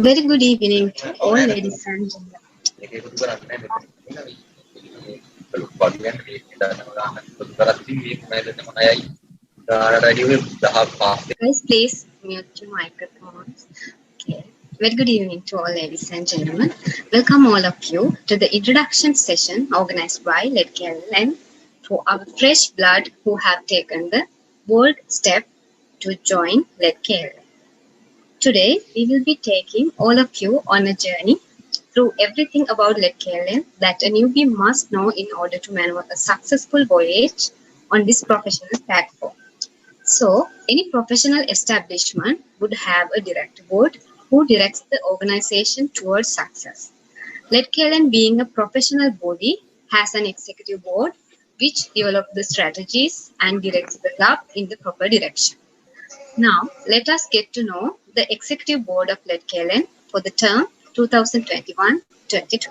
Very good evening to all ladies and gentlemen. Guys, please mute your microphones. Okay. Very good evening to all ladies and gentlemen. Welcome all of you to the introduction session organized by LedKLN for our fresh blood who have taken the bold step to join LedKLN. Today, we will be taking all of you on a journey through everything about LedKLN that a newbie must know in order to maneuver a successful voyage on this professional platform. So, any professional establishment would have a director board who directs the organization towards success. LedKLN, being a professional body, has an executive board which develops the strategies and directs the club in the proper direction. Now, let us get to know the executive board of LedKLN for the term 2021-22.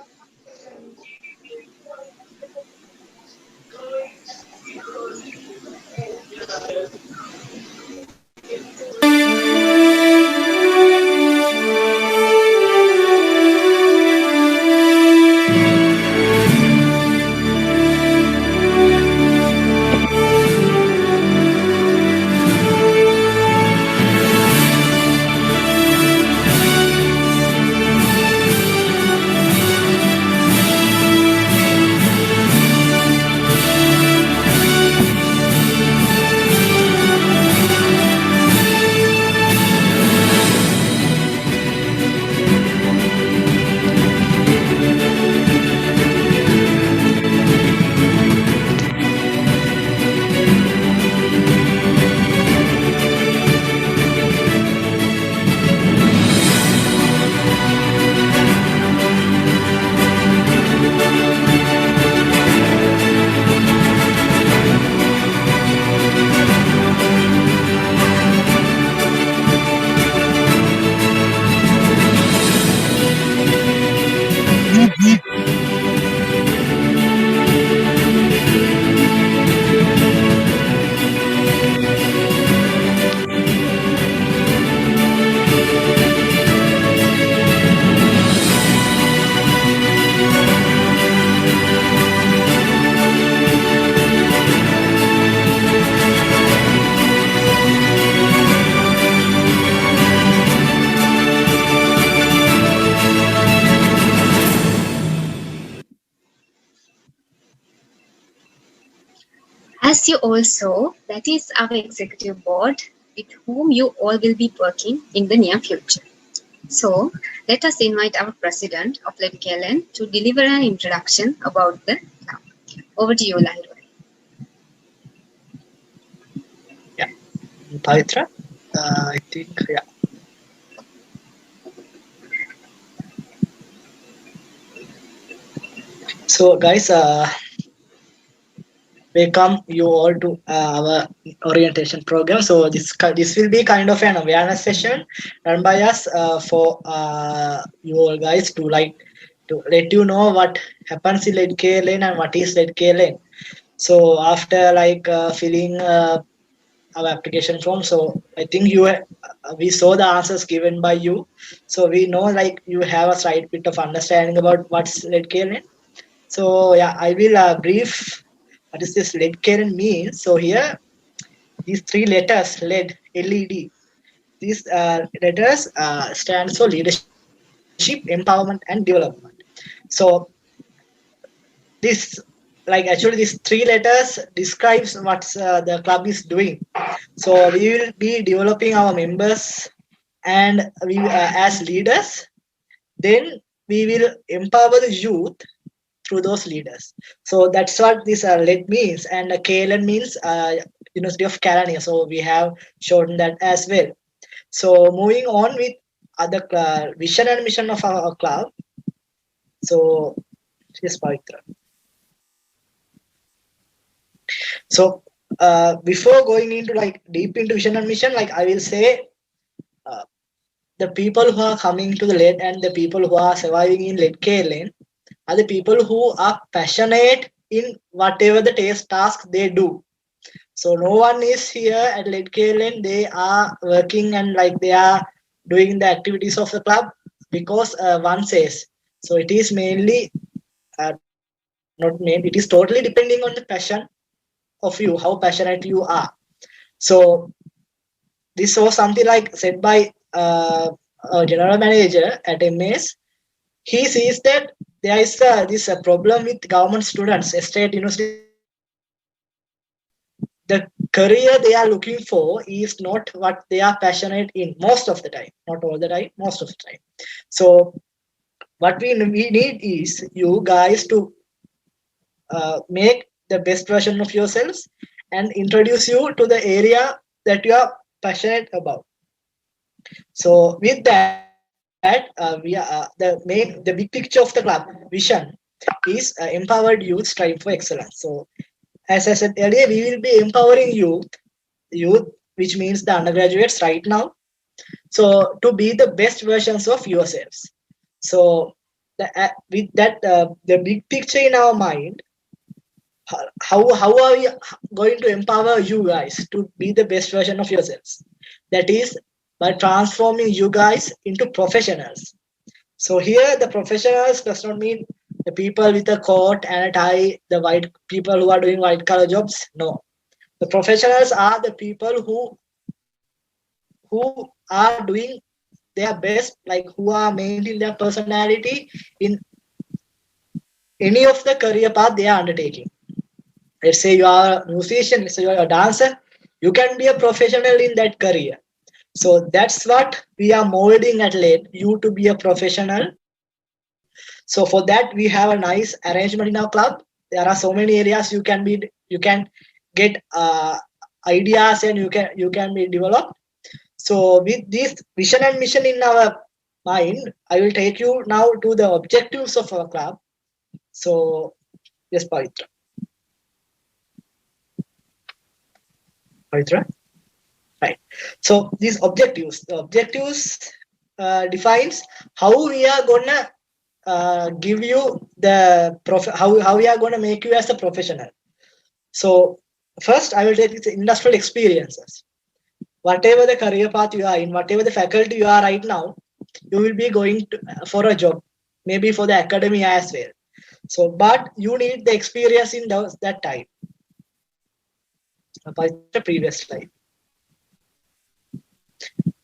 As you all saw, that is our executive board with whom you all will be working in the near future. So, let us invite our president of LedKLN to deliver an introduction about the club. Over to you, Lahirwai. Pavitra, I think, yeah. So, guys, welcome you all to our orientation program. So, this will be kind of an awareness session run by us for you all guys to let you know what happens in lead KLN and what is lead KLN. So, after filling our application form, so I think we saw the answers given by you, so we know like you have a slight bit of understanding about what's lead KLN. So yeah, I will brief what is this lead KLN means. So here, these three letters, LED, LED, these letters stands for leadership, empowerment, and development. So this, like actually, these three letters describes what the club is doing. So we will be developing our members, and we as leaders, then we will empower the youth through those leaders. So that's what this LED means, and KLN means University of Kelaniya. So we have shown that as well. So moving on with other vision and mission of our club. So yes, Pavitra. So before going into like deep into vision and mission, like I will say, uh, the people who are coming to the lead and the people who are surviving in lead KLN are the people who are passionate in whatever the task they do. So no one is here at Lead KLN. They are working and like they are doing the activities of the club because one says. So it is mainly not main. It is totally depending on the passion of you, how passionate you are. So this was something like said by a general manager at MS. He sees that there is this problem with government students, state university students. The career they are looking for is not what they are passionate in most of the time, not all the time, most of the time. So what we need is you guys to make the best version of yourselves and introduce you to the area that you are passionate about. So with that, the big picture of the club vision is empowered youth strive for excellence. So as I said earlier, we will be empowering youth, which means the undergraduates right now. So to be the best versions of yourselves. So with that, the big picture in our mind, how are we going to empower you guys to be the best version of yourselves? That is by transforming you guys into professionals. So here the professionals does not mean the people with a coat and a tie, the white people who are doing white collar jobs. No, the professionals are the people who are doing their best, like who are maintaining their personality in any of the career path they are undertaking. Let's say you are a musician, let's say you are a dancer, you can be a professional in that career. So that's what we are molding at late, you to be a professional. So for that we have a nice arrangement in our club. There are so many areas you can get ideas, and you can be developed. So with this vision and mission in our mind, I will take you now to the objectives of our club. So yes, Pavitra. Pavitra? Right. So these objectives, the objectives defines how we are gonna give you the how we are gonna make you as a professional. So first, I will take this industrial experiences. Whatever the career path you are in, whatever the faculty you are right now, you will be going for a job, maybe for the academy as well. So, but you need the experience in that time. By the previous slide.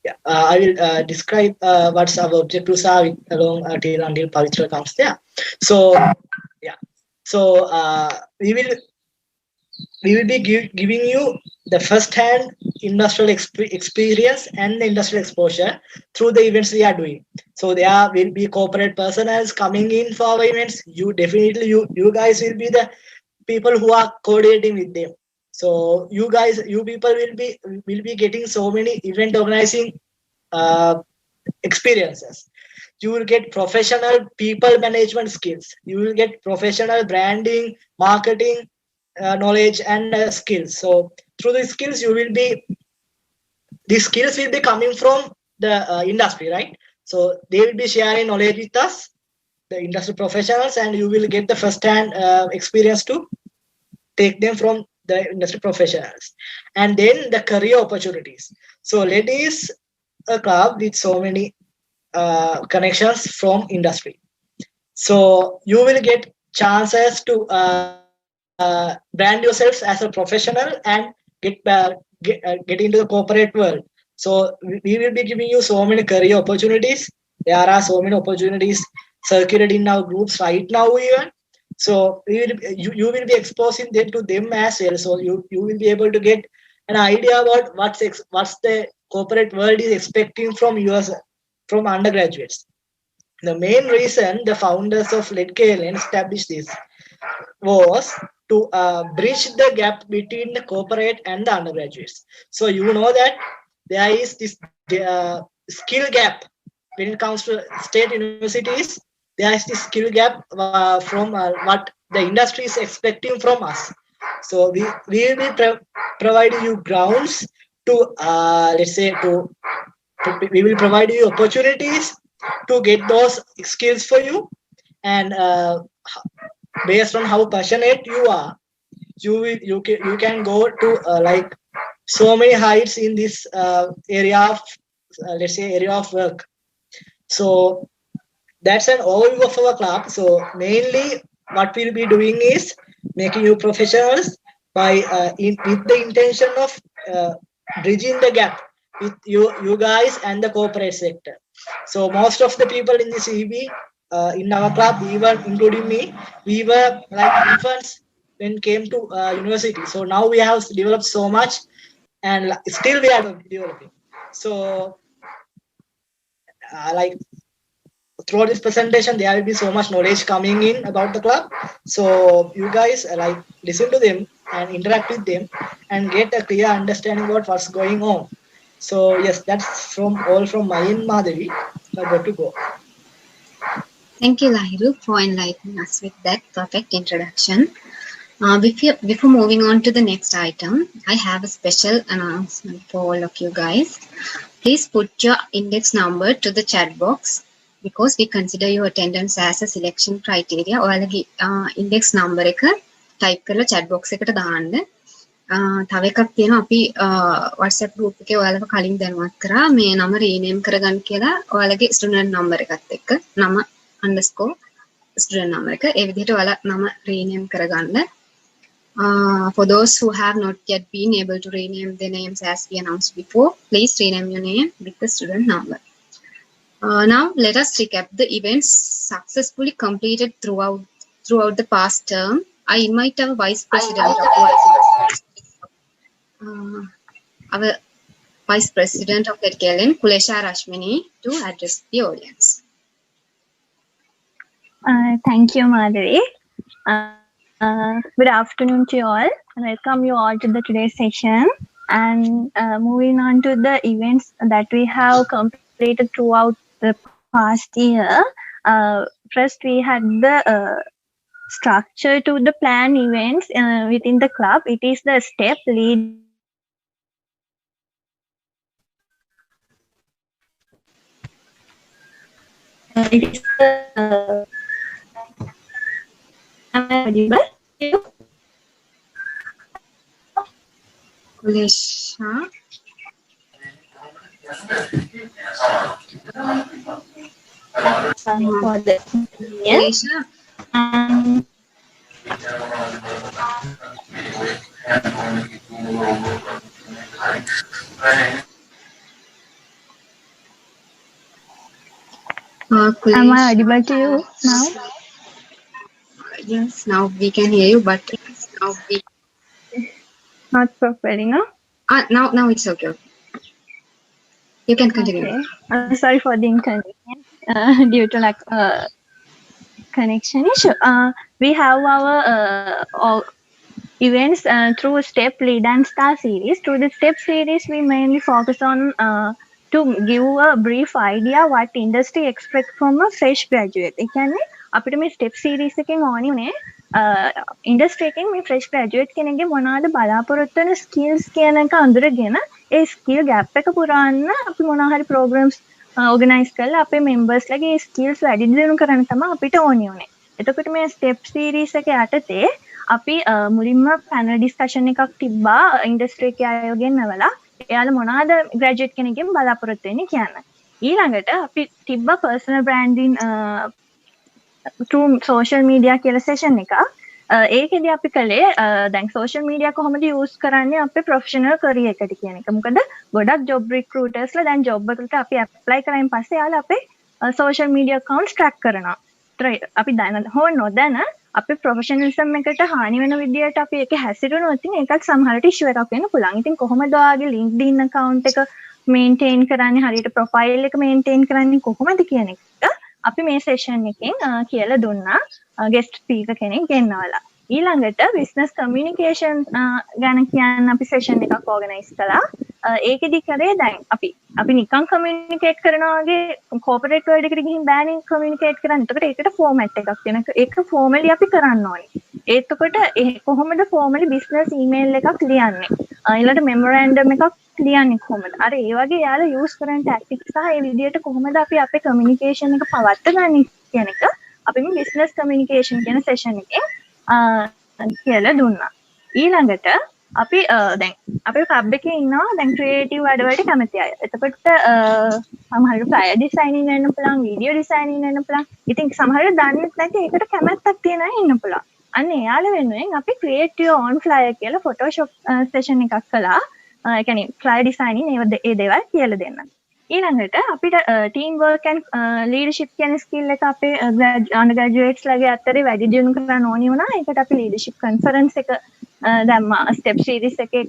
Yeah, I will describe what's our objectives are along till until Pavitra comes there. So, yeah. So we will be giving you the first-hand industrial experience and the industrial exposure through the events we are doing. So there will be corporate personnel coming in for our events. You definitely you guys will be the people who are coordinating with them. So you people will be getting so many event organizing uh, experiences. you will get professional people management skills. You will get professional branding, marketing knowledge and skills. So through these skills, these skills will be coming from the industry, right? So they will be sharing knowledge with us, the industry professionals, and you will get the first-hand experience to take them from the industry professionals. And then the career opportunities. So LED is a club with so many connections from industry. So you will get chances to brand yourselves as a professional and get into the corporate world. So we will be giving you so many career opportunities. There are so many opportunities circulated in our groups right now even. So you will be exposing them to them as well. So you will be able to get an idea about what's the corporate world is expecting from yours, from undergraduates. The main reason the founders of LedKLN established this was to bridge the gap between the corporate and the undergraduates. So you know that there is this skill gap when it comes to state universities. There is this skill gap from what the industry is expecting from us. So we will be providing you grounds to let's say we will provide you opportunities to get those skills for you, and based on how passionate you are, you can go to like so many heights in this area of let's say area of work. So that's an overview of our club. So mainly what we'll be doing is making you professionals by with the intention of bridging the gap with you guys and the corporate sector. So most of the people in this EB in our club, even including me, we were like infants when it came to university. So now we have developed so much, and still we are developing. So like throughout this presentation, there will be so much knowledge coming in about the club. So you guys like listen to them and interact with them and get a clear understanding about what's going on. So yes, that's all from my end, Madhavi. Now got to go. Thank you, Lahiru, for enlightening us with that perfect introduction. Before moving on to the next item, I have a special announcement for all of you guys. Please put your index number to the chat box because we consider your attendance as a selection criteria. ඔයාලගේ index number එක type කරලා chat box එකට දාන්න. තව එකක් තියෙනවා අපි WhatsApp group එකේ ඔයාලව කලින් දැනුවත් කරා මේ නම rename කරගන්න කියලා ඔයාලගේ student number එකත් එක්ක නම underscore student number එක ඒ විදිහට ඔයාලා නම rename කරගන්න. For those who have not yet been able to rename their names as we announced before, please rename your name with the student number. Now let us recap the events successfully completed throughout the past term. I invite our Vice President of LedKLN, Kulesha Rashmini, to address the audience. Thank you, Madhavi. Good afternoon to you all. Welcome you all to the today's session. And moving on to the events that we have completed throughout the past year. First, we had the structure to the plan events within the club. It is the step lead. It is the am I audible? Kulesha. For the Kulesha. Am I audible to you now? Yes, now we can hear you, but Not properly, no? now it's okay. You can continue. Okay. Sorry for the inconvenience due to like connection issue. We have our events through Step, Lead and Star series. Through the Step series, we mainly focus on to give a brief idea what industry expect from a fresh graduate. ඒ කියන්නේ අපිට මේ step series එකෙන් ඕනි උනේ industry එකෙන් මේ fresh graduate කෙනෙක්ගේ මොනවාද බලාපොරොත්තු වෙන skills කියන එක අඳුරගෙන ඒ skill gap එක පුරාන්න අපි මොනවා හරි programs organize කරලා අපේ members ලගේ skills වැඩි දියුණු කරන්න තමයි අපිට ඕනි උනේ. එතකොට මේ step series එක යටතේ අපි මුලින්ම panel discussion එකක් තිබ්බා industry එකේ අයව ගෙන්නවලා එයාලා මොනවාද graduate කෙනෙක්ගෙන් බලාපොරොත්තු වෙන්නේ කියන්න. ඊළඟට අපි තිබ්බා personal branding through social media කියලා session එකක්. ඒකෙදි අපි කළේ දැන් social media කොහොමද use කරන්නේ අපේ professional career එකට කියන එක. මොකද ගොඩක් job recruitersලා දැන් job එකට අපි apply කරායින් පස්සේ යාලා අපේ social media accounts track කරනවා. අපි දැන හෝ නොදැන අපේ ප්‍රොෆෙෂනලිසම් එකට හානි වෙන විදියට අපි ඒක හැසිරුණොත් ඉතින් ඒකත් සමහරට ඉෂුව එකක් වෙන්න පුළුවන්. ඉතින් කොහොමද ඔයාගේ LinkedIn account එක maintain කරන්නේ හරියට profile එක maintain කරන්නේ කොහොමද කියන එක අපි මේ session එකෙන් කියලා දුන්නා guest speaker කෙනෙක් ගෙන්නවලා. ඊළඟට business communication ගැන කියන්න අපි session එකක් organize කළා. ඒකෙදි කරේ දැන් අපි නිකන් communicate කරනවා වගේ corporate world එකට ගිහින් බෑනේ communicate කරන්න. එතකොට ඒකට format එකක් තියෙනවා. ඒක formally අපි කරන්න ඕනේ. එතකොට කොහොමද formally business email එකක් ලියන්නේ? ඊළඟට memorandum එකක් ලියන්නේ කොහොමද? අර ඒ වගේ යාලා use කරන tactics සහ ඒ විදිහට කොහොමද අපි අපේ communication එක පවත්වගන්නේ කියන එක අපි මේ business communication කියන session එකේ කියලා දුන්නා. ඊළඟට අපි දැන් අපේ club එකේ ඉන්නවා දැන් creative වැඩවලට කැමති අය. එතකොට සමහරවිට flyer designing වෙන්න පුළුවන්, video designing වෙන්න පුළුවන්. ඉතින් සමහරවිට දන්නේ නැති ඒකට කැමැත්තක් තියන අය ඉන්න පුළුවන්. අන්න එයාලා වෙනුවෙන් අපි create your own flyer කියලා Photoshop session එකක් කළා. ඒ කියන්නේ flyer designing ඒ දේවල් කියලා දෙන්න. ඊළඟට අපිට team work and leadership කියන skill එක අපේ undergraduates ලගේ අතරේ වැඩි දියුණු කරන්න ඕනි වුණා. ඒකට අපි leadership conference එක දැම්මා step series එකේ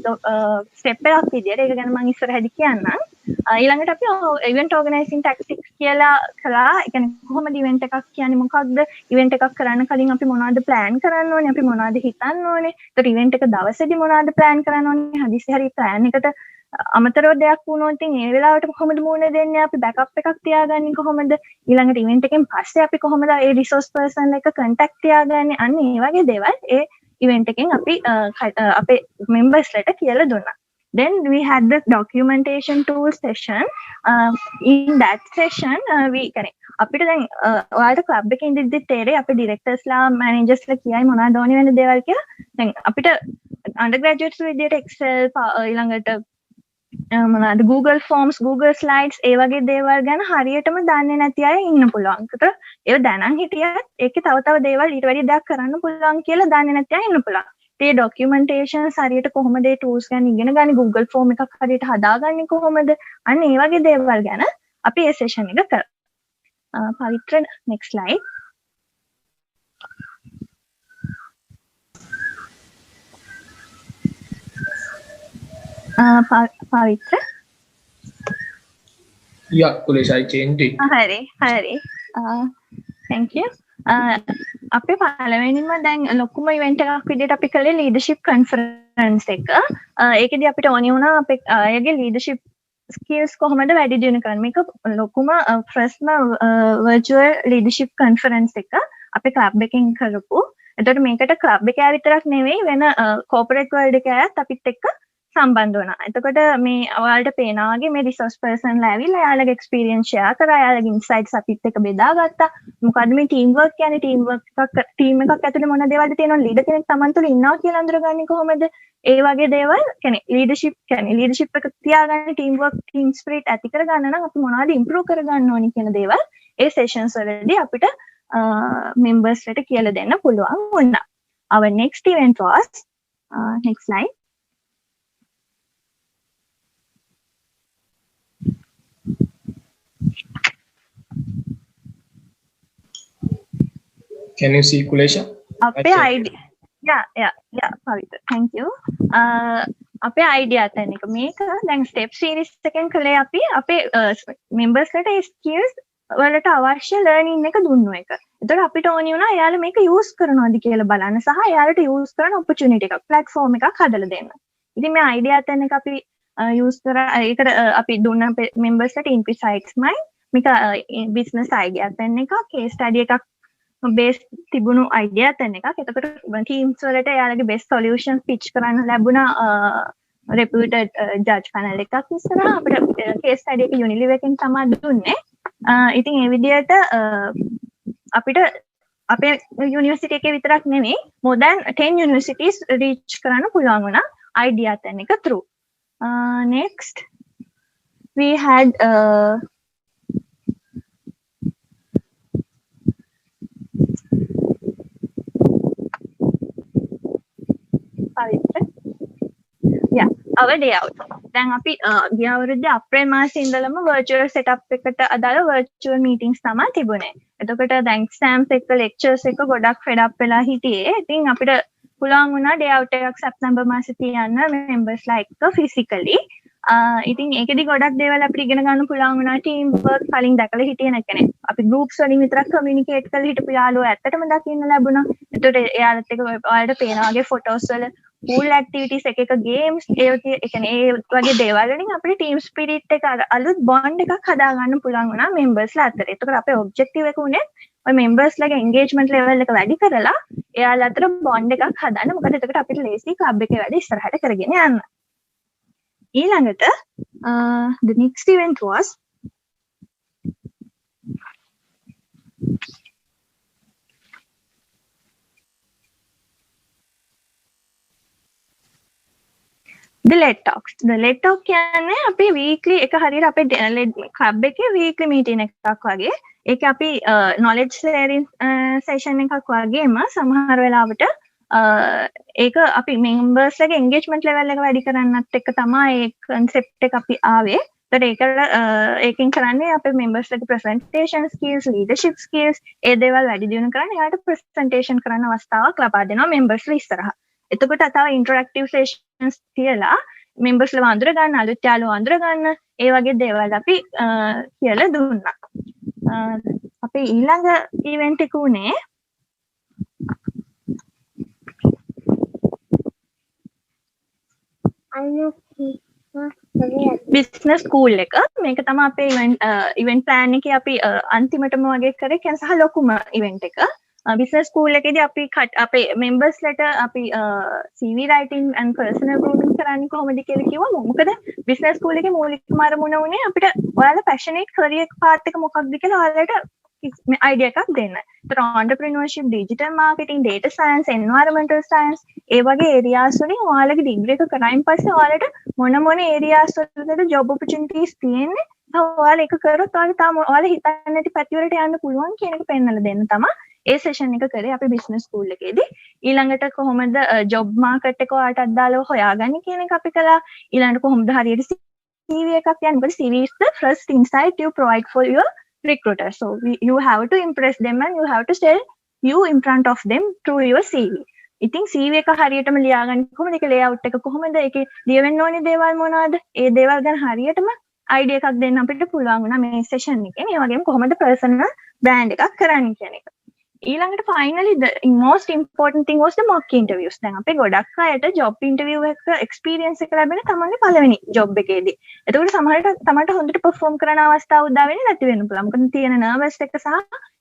step එකක් විදියට. ඒක ගැන මම ඉස්සරහදී කියන්නම්. ඊළඟට අපි event organizing tactics කියලා කළා. ඒ කියන්නේ කොහොමද event එකක් කියන්නේ මොකක්ද? event එකක් කරන්න කලින් අපි මොනවද plan කරන්න ඕනේ? අපි මොනවද හිතන්න ඕනේ? ඒතකොට event එක දවසේදී මොනවද plan කරන්න ඕනේ? හදිස්සි හරි plan එකට අමතරව දෙයක් වුණොත් ඉතින් ඒ වෙලාවට කොහොමද මුණ දෙන්නේ? අපි backup එකක් තියාගන්නේ කොහොමද? ඊළඟට event එකෙන් පස්සේ අපි කොහොමද ඒ resource person එක contact තියාගන්නේ? අන්න ඒ වගේ දේවල් ඒ event එකෙන් අපි අපේ members ලට කියලා දුන්නා. Then we had the documentation tool session. In that session we අපිට දැන් ඔයාලට club එකේ ඉඳිද්දි තේරෙයි අපේ directors ලා managers ලා කියයි මොනවද ඕනේ වෙන දේවල් කියලා. දැන් අපිට undergraduates විදියට Excel ඊළඟට මොනවාද Google Forms, Google Slides ඒ වගේ දේවල් ගැන හරියටම දන්නේ නැති අය ඉන්න පුළුවන්. ඒකට ඒව දැනන් හිටියත් ඒකේ තව දේවල් ඊට වැඩි දෙයක් කරන්න පුළුවන් කියලා දන්නේ නැති අය ඉන්න පුළුවන්. ඒ documentations හරියට කොහොමද ඒ tools ගැන ඉගෙන ගන්නේ, Google Form එකක් හරියට හදාගන්නේ කොහොමද? අන්න ඒ වගේ දේවල් ගැන අපි මේ session එක කරා. පවිත්‍ර next slide. Pavitra? Yeah, Kulesh, I changed it. Hari. Thank you. අපේ පළවෙනිම දැන් ලොකුම ඉවෙන්ට් එකක් විදිහට අපි කළේ leadership conference එක. ඒකෙදි අපිට ඕනි වුණා අපේ අයගේ leadership skills කොහොමද වැඩි දියුණු කරන්නේ. මේක ලොකුම first virtual leadership conference එක අපේ club එකෙන් කරපු. එතකොට මේකට club එකේ විතරක් නෙවෙයි වෙන corporate world එකේ අයත් අපිත් එක්ක සම්බන්ධ වුණා. එතකොට මේ ඔයාලට පේනවා වගේ මේ resource person ලා ඇවිල්ලා යාළුවගේ experience share කරා, යාළුවගේ insights අපිත් එක්ක බෙදාගත්තා. මොකද්ද මේ team work කියන්නේ? team එකක් ඇතුලේ මොන දේවල්ද තියෙනවද? leader කෙනෙක් Taman තුල ඉන්නවා කියලා අඳුරගන්නේ කොහොමද? ඒ වගේ දේවල් කියන්නේ leadership එක තියාගන්න, team work, team spirit ඇති කරගන්න නම් අපි මොනවද improve කරගන්න ඕනි කියන දේවල් ඒ sessions වලදී අපිට members ලට කියලා දෙන්න පුළුවන් වුණා. Our next event was next slide. Can you see Kulesha? අපේ idea. Yeah, Pavitra. Thank you. අපේ idea තැන එක මේක දැන් step series එකෙන් කළේ අපි අපේ members ලට ඒ skills වලට අවශ්‍ය learning එක දුන්නු එක. ඒතකොට අපිට ඕනි වුණා එයාලා මේක use කරනවද කියලා බලන්න සහ එයාලට use කරන opportunity එකක් platform එකක් හදලා දෙන්න. ඉතින් මේ idea තැන එක අපි use කරා ඒකට අපි දුන්න members ට insights මයි මේක business idea දෙන්න එක case study එකක් base තිබුණු idea දෙන්න එකක් එතකොට teams වලට එයාලගේ best solutions pitch කරන්න ලැබුණා reputed judge panel එකක් ඉස්සරහා අපිට case study එක Unilever එකෙන් තමයි දුන්නේ ඉතින් ඒ විදිහට අපිට අපේ යුනිවර්සිටි එකේ විතරක් නෙමෙයි more than 10 universities reach කරන්න පුළුවන් වුණා idea දෙන්න එක through next we had yeah our day out දැන් අපි ගිය අවුරුද්දේ අප්‍රේල් මාසේ ඉඳලම virtual setup එකට අදාළ virtual meetings තමයි තිබුණේ. එතකොට දැන් exams එක lectures එක ගොඩක් fed up වෙලා හිටියේ. ඉතින් අපිට පුළුවන් වුණා day out එකක් සැප්තැම්බර් මාසේ තියන්න members ලා එක්ක physically. ඉතින් ඒකෙදි ගොඩක් දේවල් අපිට ඉගෙන ගන්න පුළුවන් වුණා team work කලින් දැකලා හිටියේ නැකනේ. අපි groups වලින් විතරක් communicate කරලා හිටපු යාළුවෝ ඇත්තටම දකින්න ලැබුණා. එතකොට එයාලත් එක්ක ඔයාලට පේනා වගේ photos වල pool activities එක games ඒ කියන්නේ ඒ වගේ දේවල් වලින් අපිට team spirit එක අලුත් bond එකක් හදා ගන්න පුළුවන් වුණා members ලා අතර. එතකොට අපේ objective එක උනේ ඔය members ලගේ engagement level එක වැඩි කරලා එයාලා අතර bond එකක් හදන්න. මොකද එතකොට අපිට lazy club එකේ වැඩ ඉස්සරහට කරගෙන යන්න. ඊළඟට the next event was the late talks. The late talk කියන්නේ අපි weekly එක හරියට අපේ club එකේ weekly meeting එකක් වගේ. ඒක අපි knowledge sharing session එකක් වගේම සමහර වෙලාවට ඒක අපි members ලගේ engagement level එක වැඩි කරන්නත් එක්ක තමයි ඒ concept එක අපි ආවේ. ඒතකොට ඒකෙන් කරන්නේ අපේ members ලගේ presentation skills, leadership skills ඒ දේවල් වැඩි දියුණු කරන්න එයාට presentation කරන්න අවස්ථාවක් ලබා දෙනවා members ලා ඉස්සරහා. එතකොට තව interactive sessions තියලා members ලා වඳුර ගන්න අලුත් යාළුවෝ වඳුර ගන්න ඒ වගේ දේවල් අපි කියලා දුන්නා. අපේ ඊළඟ event එක උනේ business school එක. මේක තමයි අපේ event plan එකේ අපි අන්තිමටම වගේ කරේ කියන සහ ලොකුම event එක. business school එකේදී අපි අපේ members ලට අපි CV writing and personal grooming කරන්නේ කොහොමද කියලා කිව්වා. මොකද business school එකේ මූලිකම අරමුණ උනේ අපිට ඔයාලා passionate career path එක මොකක්ද කියලා ඔයාලට idea එකක් දෙන්න. ඒතර entrepreneurship, digital marketing, data science, environmental science ඒ වගේ areas වලින් ඔයාලගේ degree එක කරායින් පස්සේ ඔයාලට මොන areas වලද job opportunities තියෙන්නේ. ඔයාලා ඒක කරොත් ඔයාලා හිතන්නේ නැති පැති වලට යන්න පුළුවන් කියන එක පෙන්වලා දෙන්න තමයි ඒ සෙෂන් එක කරේ අපි බිස්නස් ස්කූල් එකේදී. ඊළඟට කොහොමද ජොබ් මාකට් එක ඔයාලට අදාළව හොයාගන්නේ කියන එක අපි කළා. ඊළඟට කොහොමද හරියට CV එකක් යන්නේ. මොකද CV is the first insight you provide for your recruiter. So you have to impress them and you have to sell you in front of them through your CV. ඉතින් CV එක හරියටම ලියාගන්න කොහොමද? ඒක layout එක කොහොමද? ඒකේ ලියවෙන්න ඕනේ දේවල් මොනවාද? ඒ දේවල් ගැන හරියටම idea එකක් දෙන්න අපිට පුළුවන් වුණා මේ session එකේ. ඒ වගේම කොහොමද personal brand එකක් කරන්නේ කියන එක. ඊළඟට finally the most important thing was the mock interviews. දැන් අපේ ගොඩක් අයට job interview එක experience එක ලැබෙන තමන්ගේ පළවෙනි job එකේදී. එතකොට සමහරට තමන්ට හොඳට perform කරන අවස්ථාව උදා වෙන්නේ නැති වෙන්න පුළුවන්. මොකද තියෙන nervous එක සහ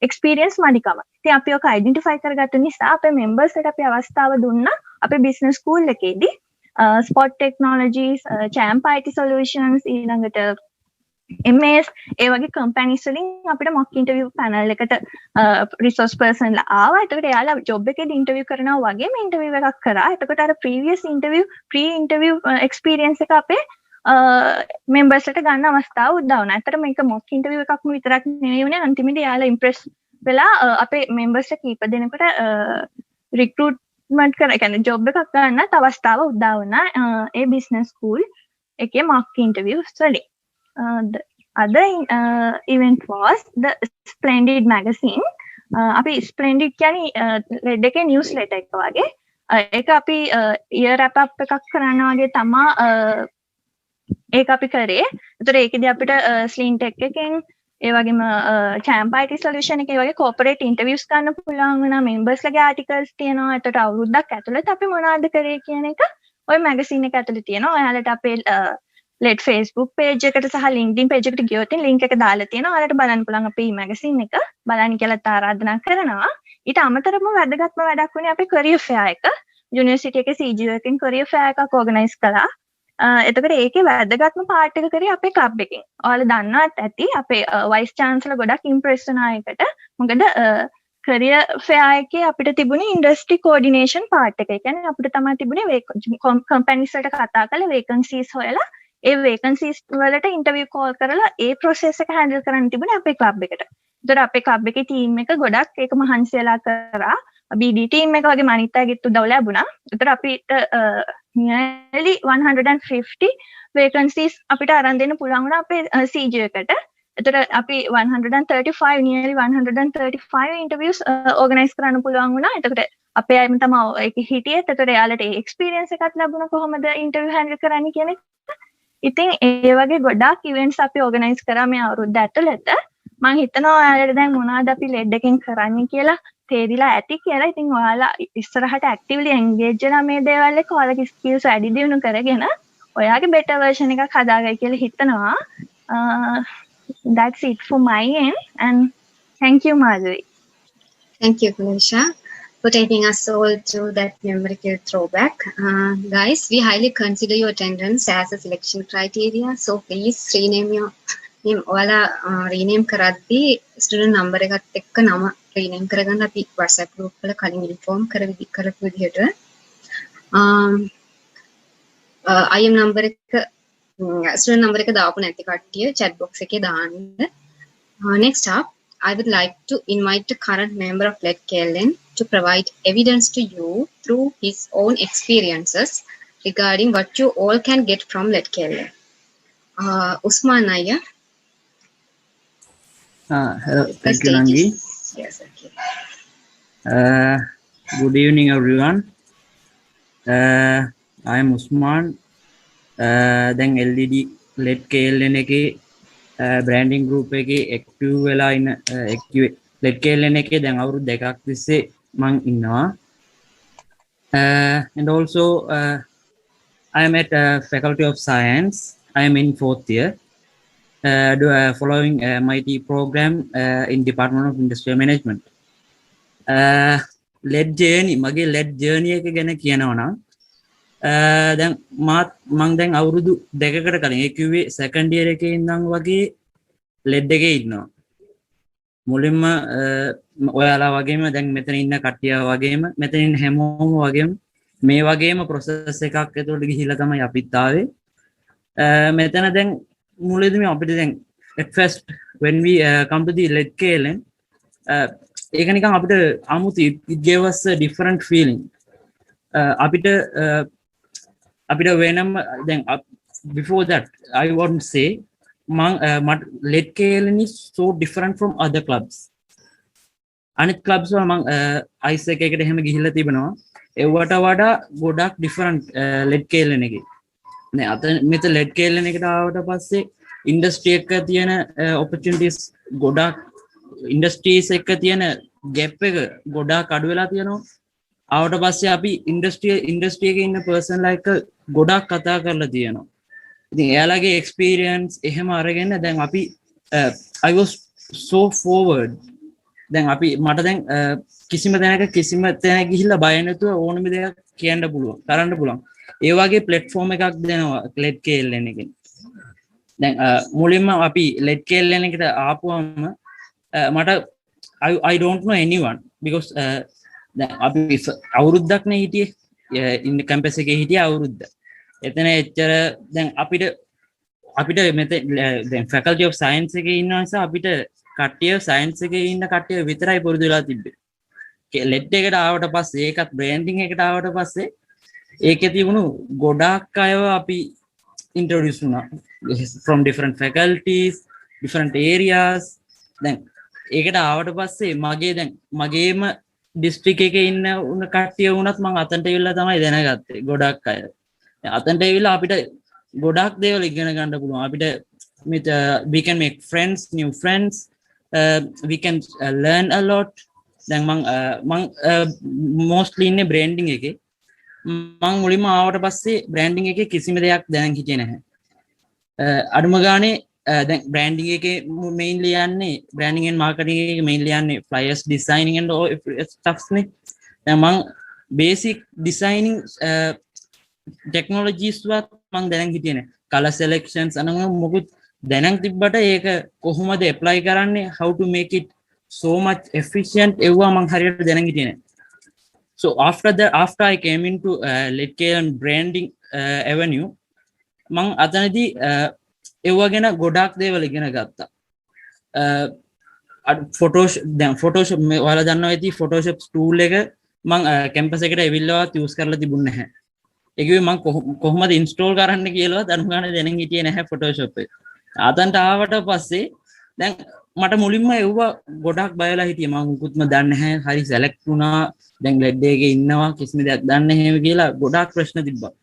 experience මදිකම. ඉතින් අපි ඔක identify කරගත්ත නිසා අපේ members ට අපි අවස්ථාව දුන්නා අපේ business school එකේදී spot technologies, champ IT solutions ඊළඟට MS ඒ වගේ companies වලින් අපිට mock interview panel එකට resource person ලා ආවා. එතකොට එයාලා job එකේදී interview කරනවා වගේම interview එකක් කරා. එතකොට අර previous interview pre-interview experience එක අපේ members ලාට ගන්න අවස්ථාව උදා වුණා. ඇත්තට මේක mock interview එකක්ම විතරක් නෙවෙයි උනේ. අන්තිමේදී එයාලා impress වෙලා අපේ members ලා කීප දෙනෙකුට recruitment කරන කියන්නේ job එකක් ගන්නත් අවස්ථාව උදා වුණා. ඒ business school එකේ mock interviews වලින්. The other event was the Splendid magazine. අපි Splendid කියන්නේ රෙඩ් එකේ newsletter එක වගේ. ඒක අපි year wrap up එකක් කරනවා වගේ තමා ඒක අපි කරේ. ඒතර ඒකෙදී අපිට Slintech එකෙන් ඒ වගේම Champ IT solution එකේ වගේ corporate interviews ගන්න පුළුවන් වුණා. members ලගේ articles තියෙනවා. ඒතට අවුරුද්දක් ඇතුළත අපි මොනවද කරේ කියන එක ওই magazine එක ඇතුළේ තියෙනවා. ඔයාලට අපේ ලෙට් Facebook page එකට සහ LinkedIn page එකට ගියොත් link එක දාලා තියෙනවා. ඔයාලට බලන්න පුළුවන් අපේ e-magazine එක. බලන්න කියලා ආරාධනා කරනවා. ඊට අමතරව වැදගත්ම වැඩක් වුණේ අපේ career fair එක. යුනිවර්සිටි එකේ CGO එකෙන් career fair එකක් organize කළා. එතකොට ඒකේ වැදගත්ම පාර්ට් එක කරේ අපේ ක්ලබ් එකෙන්. ඔයාලා දන්නවත් ඇති අපේ වයිස් චාන්සලර් ගොඩක් ඉම්ප්‍රෙස් වුණා ඒකට. මොකද career fair එකේ අපිට තිබුණේ industry coordination part එක. ඒ කියන්නේ අපිට තමයි තිබුණේ companies වලට කතා කරලා vacancies හොයලා ඒ vacancies වලට interview call කරලා ඒ process එක handle කරන්න තිබුණේ අපේ ක්ලබ් එකට. ඒතර අපේ ක්ලබ් එකේ team එක ගොඩක් ඒක මහන්සි වෙලා කරා. BD team එක වගේ අනිත් අයගෙත් උදව් ලැබුණා. ඒතර අපිට nearly 150 vacancies අපිට අරන් දෙන්න පුළුවන් වුණා අපේ CG එකට. ඒතර අපි 135 nearly 135 interviews organize කරන්න පුළුවන් වුණා. එතකොට අපේ අයම තමයි ඒක හිටියේ. එතකොට එයාලට experience එකක් ලැබුණා කොහොමද interview handle කරන්න කියන එක. ඉතින් ඒ වගේ ගොඩාක් events අපි organize කරා මේ අවුරුද්ද ඇතුළත. මම හිතනවා ඔයාලට දැන් මොනවද අපි ලෙඩ් එකෙන් කරන්නේ කියලා තේරිලා ඇති කියලා. ඉතින් ඔයාලා ඉස්සරහට actively engage වෙලා මේ දේවල් එක්ක ඔයාලගේ skills වැඩි දියුණු කරගෙන ඔයාගේ better version එකක් හදාගයි කියලා හිතනවා. That's it for my end and thank you Madhuri. Thank you, Kulisha, for taking us all through that memorable throwback. Guys, we highly consider your attendance as a selection criteria. So please rename your name. ඔයාලා rename කරද්දී student number එකත් එක්ක නම rename කරගන්න අපි WhatsApp group වල කලින් inform කරපු විදිහට IM number එක student number එක දාපු නැති කට්ටිය chat box එකේ දාන්න. Next up, I would like to invite the current member of Let KLN to provide evidence to you through his own experiences regarding what you all can get from Let KLN. Usman Naya. Hello, thank you, Nangi. Yes, okay. Good evening, everyone. I am Usman. Then LED Let KLN එකේ branding group එකේ active වෙලා ඉන්න active Let KLN එකේ දැන් අවුරුදු 2ක් තිස්සේ මම ඉන්නවා. And also I am at Faculty of Science. I am in 4th year. Following MIT program in Department of Industrial Management. Let journey මගේ let journey එක ගැන කියනවා නම් දැන් මම දැන් අවුරුදු 2කට කලින් ඒ කිව්වේ second year එකේ ඉඳන් වගේ let එකේ ඉන්නවා. මුලින්ම ඔයාලා වගේම දැන් මෙතන ඉන්න කට්ටිය වගේම මෙතන ඉන්න හැමෝම වගේම මේ වගේම process එකක් ඇතුළට ගිහිල්ලා තමයි අපිත් ආවේ. මෙතන දැන් මුලදී අපිට දැන් at first when we come to the Let KLN ඒක නිකන් අපිට 아무තු it gave us a different feeling. අපිට වෙනම දැන් before that I won't say Let KLN is so different from other clubs. අනිත් clubs වල මම ice එකකට එහෙම ගිහිල්ලා තිබෙනවා. ඒවට වඩා ගොඩක් different Let KLN එකේ. නේ අත මෙතන Let KLN එකට ආවට පස්සේ industry එක තියෙන opportunities ගොඩක් industries එක තියෙන gap එක ගොඩක් අඩු වෙලා තියෙනවා. ආවට පස්සේ අපි industry එකේ ඉන්න person like ගොඩක් කතා කරලා තියෙනවා. ඉතින් එයාලගේ experience එහෙම අරගෙන දැන් අපි I was so forward. දැන් අපි මට දැන් කිසිම තැනක ගිහිල්ලා බය නැතුව ඕනම දෙයක් කියන්න පුළුවන්, කරන්න පුළුවන්. ඒ වගේ platform එකක් දෙනවා Let KLN එකෙන්. දැන් මුලින්ම අපි Let KLN එකට ආපුවම මට I don't know anyone because දැන් අපි අවුරුද්දක් නේ හිටියේ ඉන්න කැම්පස් එකේ හිටියේ අවුරුද්ද. එතන එච්චර දැන් අපිට මෙතන දැන් faculty of science එකේ ඉන්න නිසා අපිට කට්ටිය science එකේ ඉන්න කට්ටිය විතරයි පුරුදු වෙලා තිබ්බේ. Let එකට ආවට පස්සේ ඒකත් branding එකට ආවට පස්සේ ඒකේ තිබුණු ගොඩාක් අයව අපි introduce වුණා from different faculties, different areas. දැන් ඒකට ආවට පස්සේ මගේම district එකේ ඉන්න කට්ටිය වුණත් මම අතන්ට ඇවිල්ලා තමයි දැනගත්තේ ගොඩක් අය. අතන්ට ඇවිල්ලා අපිට ගොඩක් දේවල් ඉගෙන ගන්න පුළුවන්. අපිට we can make friends, new friends. We can learn a lot. දැන් මම mostly ඉන්නේ branding එකේ. මම මුලින්ම ආවට පස්සේ branding එකේ කිසිම දෙයක් දැනන් හිටියේ නැහැ. අඩුම ගානේ දැන් බ්‍රෑන්ඩිං එකේ mainly යන්නේ branding and marketing එකේ mainly යන්නේ flyers designing and all stuffs නේ. දැන් මම basic designing technologies වත් මම දැනන් හිටියේ නෑ. color selections අනම මොකුත් දැනන් තිබ්බට ඒක කොහොමද apply කරන්නේ, how to make it so much efficient එවුවා මම හරියට දැනන් හිටියේ නෑ. So after I came into Letkelan branding avenue මම අතනදී ඒවා ගැන ගොඩාක් දේවල් ඉගෙන ගත්තා. Photoshop ඔයාලා දන්නවා ඇති Photoshop tool එක මම කැම්පස් එකට ඇවිල්ලාවත් use කරලා තිබුණේ නැහැ. ඒකේ මම කොහොමද install කරන්න කියලාවත් අනුගාන දැනන් හිටියේ නැහැ Photoshop එක. ආතන්ට ආවට පස්සේ දැන් මට මුලින්ම ඒවා ගොඩාක් බයලා හිටියේ. මම මුකුත්ම දන්නේ නැහැ. හරි select වුණා. දැන් ලෙඩ් එකේ ඉන්නවා කිසිම දෙයක් දන්නේ නැහැ කියලා ගොඩාක් ප්‍රශ්න තිබ්බා.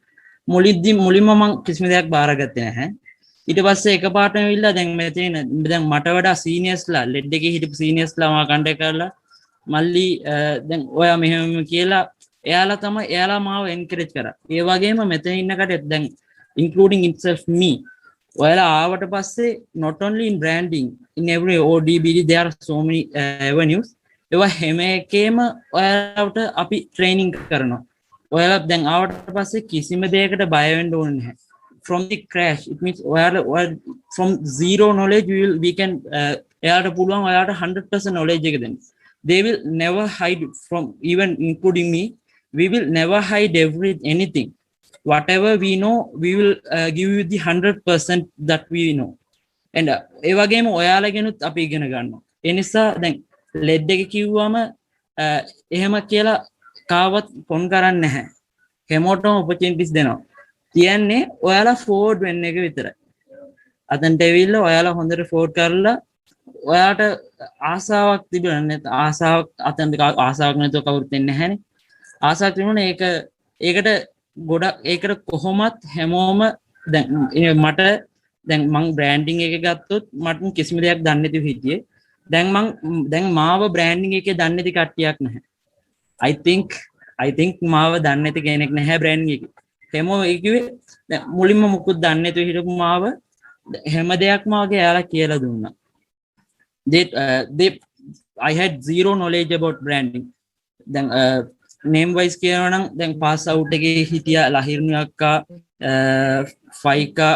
මුලින්ම මම කිසිම දෙයක් බාරගත්තේ නැහැ. ඊට පස්සේ එකපාරටම ඇවිල්ලා දැන් දැන් මට වඩා සීනියර්ස්ලා ලෙඩ් එකේ හිටපු සීනියර්ස්ලා මා කන්ටැක්ට් කරලා මල්ලි දැන් ඔයා මෙහෙම කියලා එයාලා මාව එන්කරේජ් කරා. ඒ වගේම මෙතන ඉන්න කටත් දැන් including itself me ඔයාලා ආවට පස්සේ not only in branding in every ODBD there are so many avenues. ඒවා හැම එකේම ඔයාලට අපි training කරනවා. ඔයාලා දැන් ආවට පස්සේ කිසිම දෙයකට බය වෙන්න ඕනේ නැහැ. From the crash, it means from zero knowledge we can එයාට පුළුවන් ඔයාලට 100% knowledge එක දෙන්න. They will never hide from, even including me, we will never hide anything. Whatever we know, we will give you the 100% that we know. And ඒ වගේම ඔයාලගෙනුත් අපි ඉගෙන ගන්නවා. ඒ නිසා දැන් ලෙඩ් එක කිව්වම එහෙම කියලා කාවත් ෆෝන් කරන්නේ නැහැ. හැමෝටම opportunities දෙනවා. කියන්නේ ඔයාලා forward වෙන්න එක විතරයි. අතන්ට ඇවිල්ලා ඔයාලා හොඳට forward කරලා ඔයාට ආසාවක් තිබුණා නැත්නම් ආසාවක් අතන්ට ආසාවක් නැතුව කවුරුත් එන්නේ නැහැනේ. ආසාවක් තිබුණා ඒකට කොහොමත් හැමෝම දැන් මට දැන් මං බ්‍රෑන්ඩින් එක ගත්තොත් මට කිසිම දෙයක් දන්නේ නැතිව හිටියේ. දැන් මාව බ්‍රෑන්ඩින් එකේ දන්නේ නැති කට්ටියක් නැහැ. I think මාව දන්නේ නැති කෙනෙක් නැහැ බ්‍රෑන්ඩින් එකේ. හැමෝම ඒකිවේ දැන් මුලින්ම මුකුත් දන්නේ නැතුව හිටපු මාව හැම දෙයක්ම වගේ එයාලා කියලා දුන්නා. I had zero knowledge about branding. Then name wise කියනවා නම් දැන් pass out එකේ හිටියා ලහිරුණි අක්කා ෆයිකා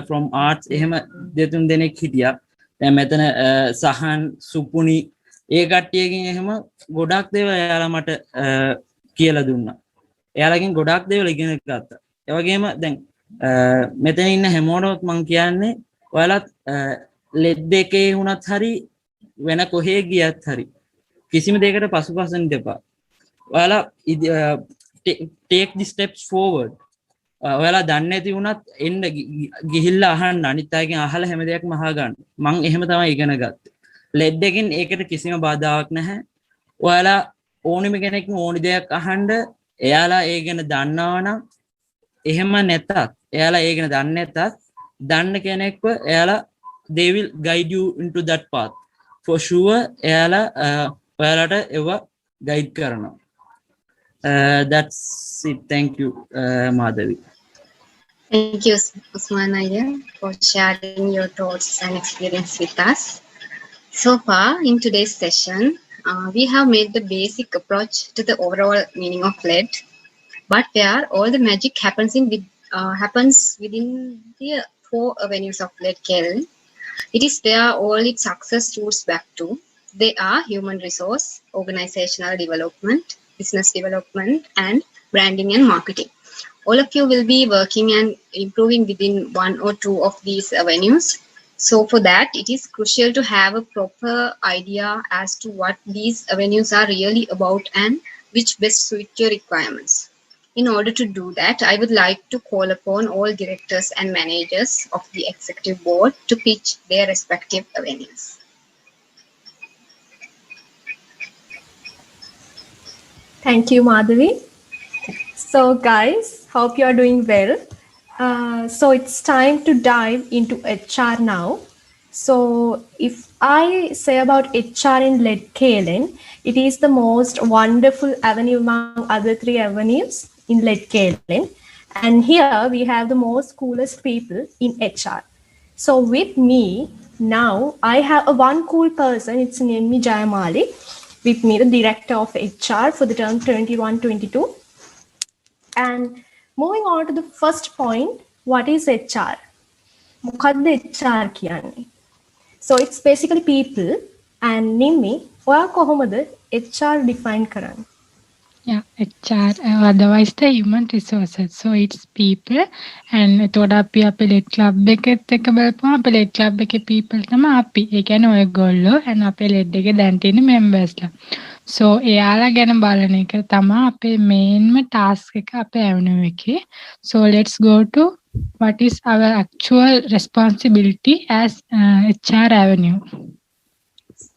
from arts එහෙම දෙතුන් දෙනෙක් හිටියා. දැන් මෙතන සහන් සුපුනි ඒ කට්ටියකින් එහෙම ගොඩක් දේවල් එයාලා මට කියලා දුන්නා. එයාලගෙන් ගොඩක් දේවල් ඉගෙන ගත්තා. ඒ වගේම දැන් මෙතන ඉන්න හැමෝටම මම කියන්නේ ඔයාලත් ලෙඩ් එකේ වුණත් හරි වෙන කොහේ ගියත් හරි කිසිම දෙයකට පසුපසෙන් දෙපා. ඔයාලා take the steps forward. ඔයාලා දන්නේ නැති වුණත් එන්න ගිහිල්ලා අහන්න අනිත් අයගෙන් අහලා හැම දෙයක්ම අහගන්න. මම එහෙම තමයි ඉගෙන ගත්තේ. ලෙඩ් එකෙන් ඒකට කිසිම බාධාවක් නැහැ. ඔයාලා ඕනෙම කෙනෙක්ම ඕනි දෙයක් අහන්න එයාලා ඒ ගැන දන්නවනම් එහෙම නැතත් එයාලා ඒ ගැන දන්නේ නැතත් දන්න කෙනෙක්ව එයාලා they will guide you into that path for sure. එයාලා ඔයාලට ඒව guide කරනවා. That's it. Thank you, Madhavi. Thank you, Usman Iyer, for sharing your thoughts and experience with us. So far in today's session, we have made the basic approach to the overall meaning of lead, but where all the magic happens within the 4 avenues of Letkelan. It is where all its success roots back to. They are human resource, organizational development, business development, and branding and marketing. All of you will be working and improving within 1 or 2 of these avenues. So for that, it is crucial to have a proper idea as to what these avenues are really about and which best suit your requirements. In order to do that, I would like to call upon all directors and managers of the executive board to pitch their respective avenues. Thank you, Madhavi. So guys, hope you are doing well. So it's time to dive into HR now. So if I say about HR in Letkelan, it is the most wonderful avenue among other 3 avenues in Letkelan. And here we have the most coolest people in HR. So with me now, I have a one cool person. It's named me Jayamali. With me, the director of HR for the term 21-22. And moving on to the first point, what is HR? මොකක්ද HR කියන්නේ? So it's basically people. And Nimmi, ඔයා කොහොමද HR define කරන්නේ? Yeah, HR, otherwise the human resources. So it's people and එතකොට අපි අපේ lead club එකෙත් එක්ක බලපුවම අපේ ලෙඩ් ක්ලබ් එකේ people තමයි අපි. ඒ කියන්නේ ඔයගොල්ලෝ and අපේ ලෙඩ් එකේ දැන් තියෙන members ලා. So එයාලා ගැන බලන එක තමයි අපේ main task එක අපේ avenue එකේ. So let's go to what is our actual responsibility as HR avenue.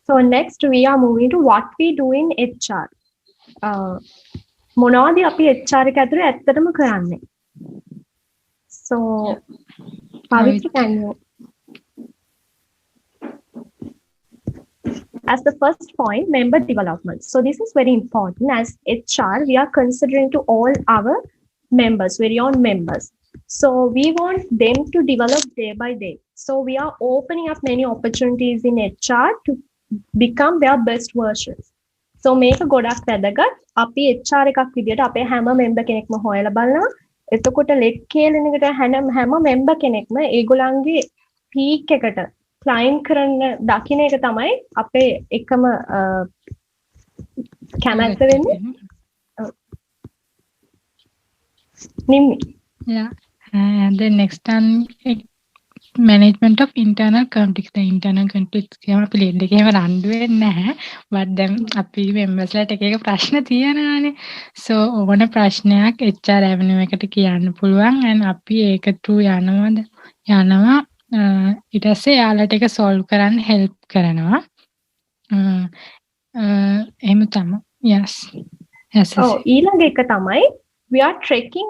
So next we are moving to what we do in HR. මොනවද අපි HR එක ඇතුලේ ඇත්තටම කරන්නේ? So Pavitra, can you? As the first point, member development. So this is very important. As HR, we are considering to all our members, very own members. So we want them to develop day by day. So we are opening up many opportunities in HR to become their best versions. So මේක ගොඩක් වැදගත්. අපි HR එකක් විදියට අපේ හැම member කෙනෙක්ම හොයලා බලනවා. එතකොට ලෙඩ් කේලෙන එකට හැම member කෙනෙක්ම ඒගොල්ලන්ගේ peak එකට climb කරන්න දකින්න එක තමයි අපේ එකම කැමැත්ත වෙන්නේ. නිම්මි. Yeah. And the next one, management of internal conflicts. The internal conflicts කියම අපි ලෙඩ් එකේම රණ්ඩු වෙන්නේ නැහැ. But then අපි members ලාට එක එක ප්‍රශ්න තියෙනවානේ. So ඕන ප්‍රශ්නයක් HR avenue එකට කියන්න පුළුවන් and අපි ඒක through යනවා ඊට පස්සේ යාළුවට ඒක solve කරන්න help කරනවා. එහෙම තමයි. Yes. Yes. ඊළඟ එක තමයි we are tracking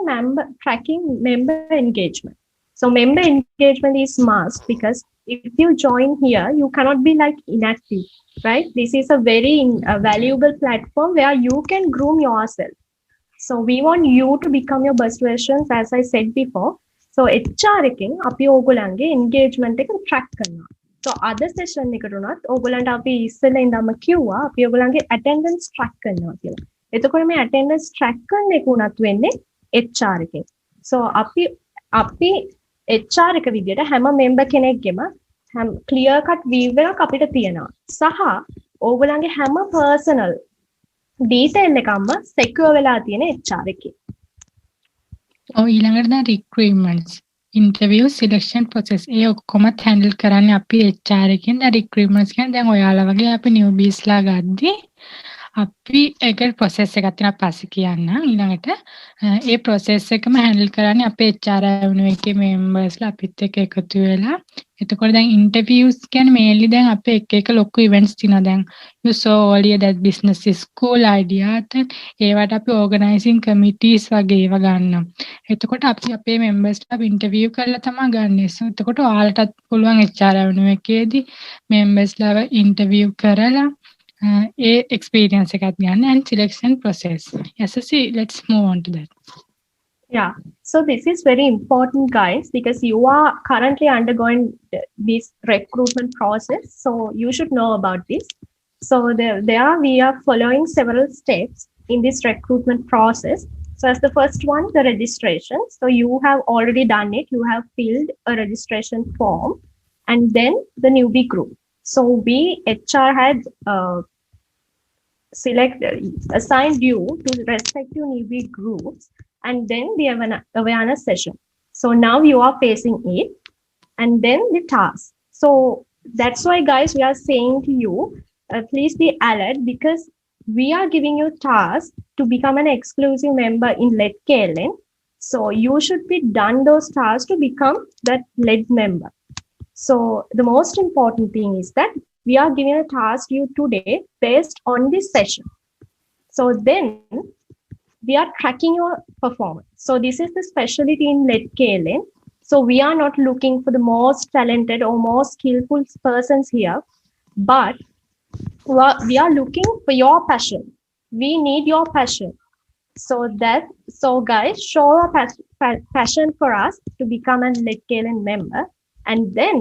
member engagement. So member engagement is must because if you join here, you cannot be like inactive, right? This is a very valuable platform where you can groom yourself. So we want you to become your best versions, as I said before. So HR එකෙන් අපි ඕගොල්ලන්ගේ engagement එක track කරනවා. So other session එකට උනත් ඕගොල්ලන්ට අපි ඉස්සෙල්ලා ඉඳන්ම කිව්වා අපි ඕගොල්ලන්ගේ attendance track කරනවා කියලා. එතකොට මේ attendance track කරන එක උනත් වෙන්නේ HR එකෙන්. So අපි HR එක විදියට හැම member කෙනෙක්ගෙම clear cut view එකක් අපිට තියෙනවා. සහ ඕගොල්ලන්ගේ හැම personal detail එකක්ම secure වෙලා තියෙන HR එකේ. ඊළඟට දැන් recruitments, interview, selection process ඒ ඔක්කොමත් handle කරන්නේ අපි HR එකෙන්. දැන් recruitments කියන්නේ දැන් ඔයාලා වගේ අපි newbies ලා ගද්දි අපි ඒක process එකක් තියෙනවා පස්සේ කියන්නම්. ඊළඟට ඒ process එකම handle කරන්නේ අපේ HR avenue එකේ members ලා අපිත් එක්ක එකතු වෙලා. එතකොට දැන් interviews කියන්නේ mainly දැන් අපේ එක ලොකු events තියෙනවා. දැන් you saw earlier that business is cool idea. ඒවට අපි organizing committees වගේ ඒවා ගන්නවා. එතකොට අපි අපේ members ලා interview කරලා තමයි ගන්නෙ. So එතකොට ඔයාලටත් පුළුවන් HR avenue එකේදී members ලාව interview කරලා a experience එකක් ගන්න and selection process. Yes, see, let's move on to that. Yeah, so this is very important, guys, because you are currently undergoing this recruitment process. So you should know about this. So we are following several steps in this recruitment process. So as the first one, the registration. So you have already done it. You have filled a registration form and then the newbie group. So we HR had assigned you to respective newbie groups and then the awareness session. So now you are facing it and then the task. So that's why, guys, we are saying to you, please be alert because we are giving you tasks to become an exclusive member in LED KLN. So you should be done those tasks to become that LED member. So the most important thing is that we are giving a task to you today based on this session. So then we are tracking your performance. So this is the specialty in LED KLN. So we are not looking for the most talented or most skillful persons here, but we are looking for your passion. We need your passion. So guys, show your passion for us to become a LED KLN member. And then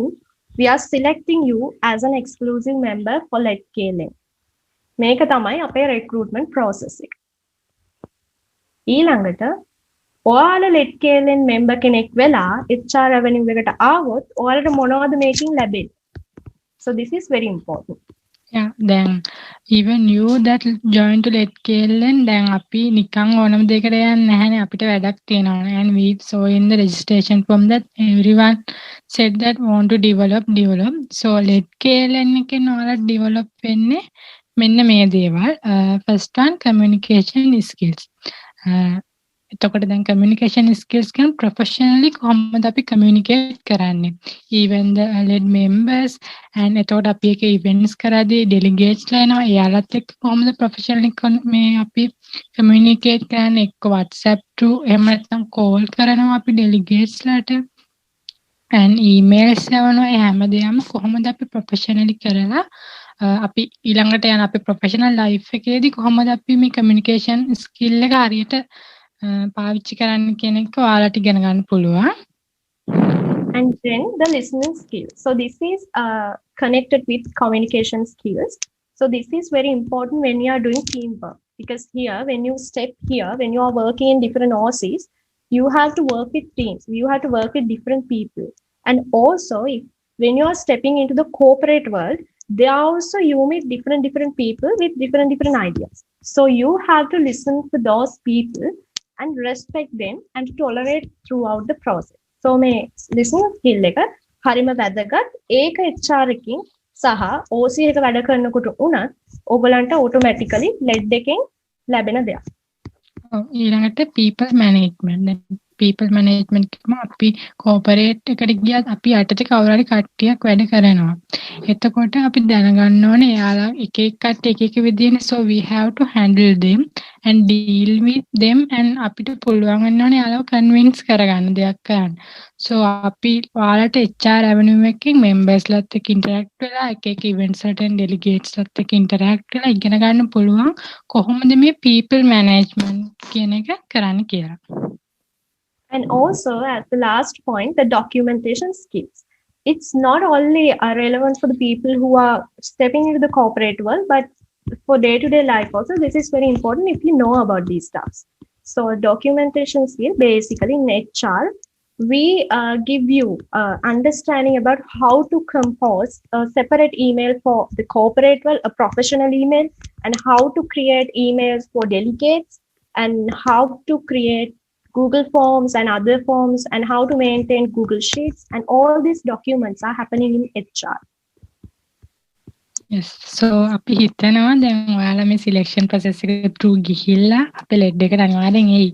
we are selecting you as an exclusive member for LetKLN. මේක තමයි අපේ recruitment process එක. ඊළඟට ඔයාලා LetKLN member කෙනෙක් වෙලා HR revenue එකට ආවොත් ඔයාලට මොනවද මේකෙන් ලැබෙන්නේ? So this is very important. Yeah, then even you that join to LetKLN then අපි නිකන් ඕනම දෙයකට යන්නේ නැහැනේ අපිට වැඩක් තියෙනවා and we saw in the registration form that everyone said that want to develop so LetKLN එකෙන් ඔයාලා develop වෙන්නේ මෙන්න මේ දේවල් first one communication skills එතකොට දැන් communication skills can professionally කොහොමද අපි communicate කරන්නේ even the led members and එතකොට අපි එක events කරද්දී delegates ලා එනවා එයාලත් එක්ක කොහොමද professionally මේ අපි communicate කරන්නේ එක්ක WhatsApp through එහෙම නැත්නම් call කරනවා අපි delegates ලාට and emails යවනවා ඒ හැමදේම කොහොමද අපි professionally කරලා අපි ඊළඟට යන අපි professional life එකේදී කොහොමද අපි මේ communication skill එක හරියට පාවිච්චි කරන්න කියන එක ඔයාලට ඉගෙන ගන්න පුළුවන්. And then the listening skills. So this is connected with communication skills. So this is very important when you are doing teamwork because here when you step here when you are working in different OCs you have to work with teams. You have to work with different people. And also when you are stepping into the corporate world there are also you meet different people with different ideas. So you have to listen to those people and respect them and tolerate throughout the process. So මේ listening skill එක හරිම වැදගත්. ඒක HR එකකින් සහ OC එක වැඩ කරනකොට උනත් ඔයගලන්ට automatically LED එකෙන් ලැබෙන දෙයක්. ඊළඟට people management. දැන් people management කියම අපි corporate එකට ගියත් අපි යටතේ කවුරු හරි කට්ටියක් වැඩ කරනවා. එතකොට අපි දැනගන්න ඕනේ එයාලා එක එක කට්ටිය එක එක විදිහනේ so we have to handle them and deal with them and අපිට පුළුවන් වෙන්න ඕනේ එයාලව convince කරගන්න දෙයක් කරන්න. So අපි ඔයාලට HR revenue එකකින් members ලත් එක්ක interact වෙලා එක එක events වලට delegates ලත් එක්ක interact වෙලා ඉගෙන ගන්න පුළුවන් කොහොමද මේ people management කියන එක කරන්න කියලා. And also, at the last point, the documentation skills. It's not only relevant for the people who are stepping into the corporate world, but for day-to-day life also, this is very important if you know about these stuff. So documentation skill, basically in HR, we give you understanding about how to compose a separate email for the corporate world, a professional email, and how to create emails for delegates, and how to create Google Forms and other forms and how to maintain Google Sheets and all these documents are happening in HR. Yes, so අපි හිතනවා දැන් ඔයාලා මේ selection process එක through ගිහිල්ලා අපේ LED එකට අනිවාර්යෙන් එයි.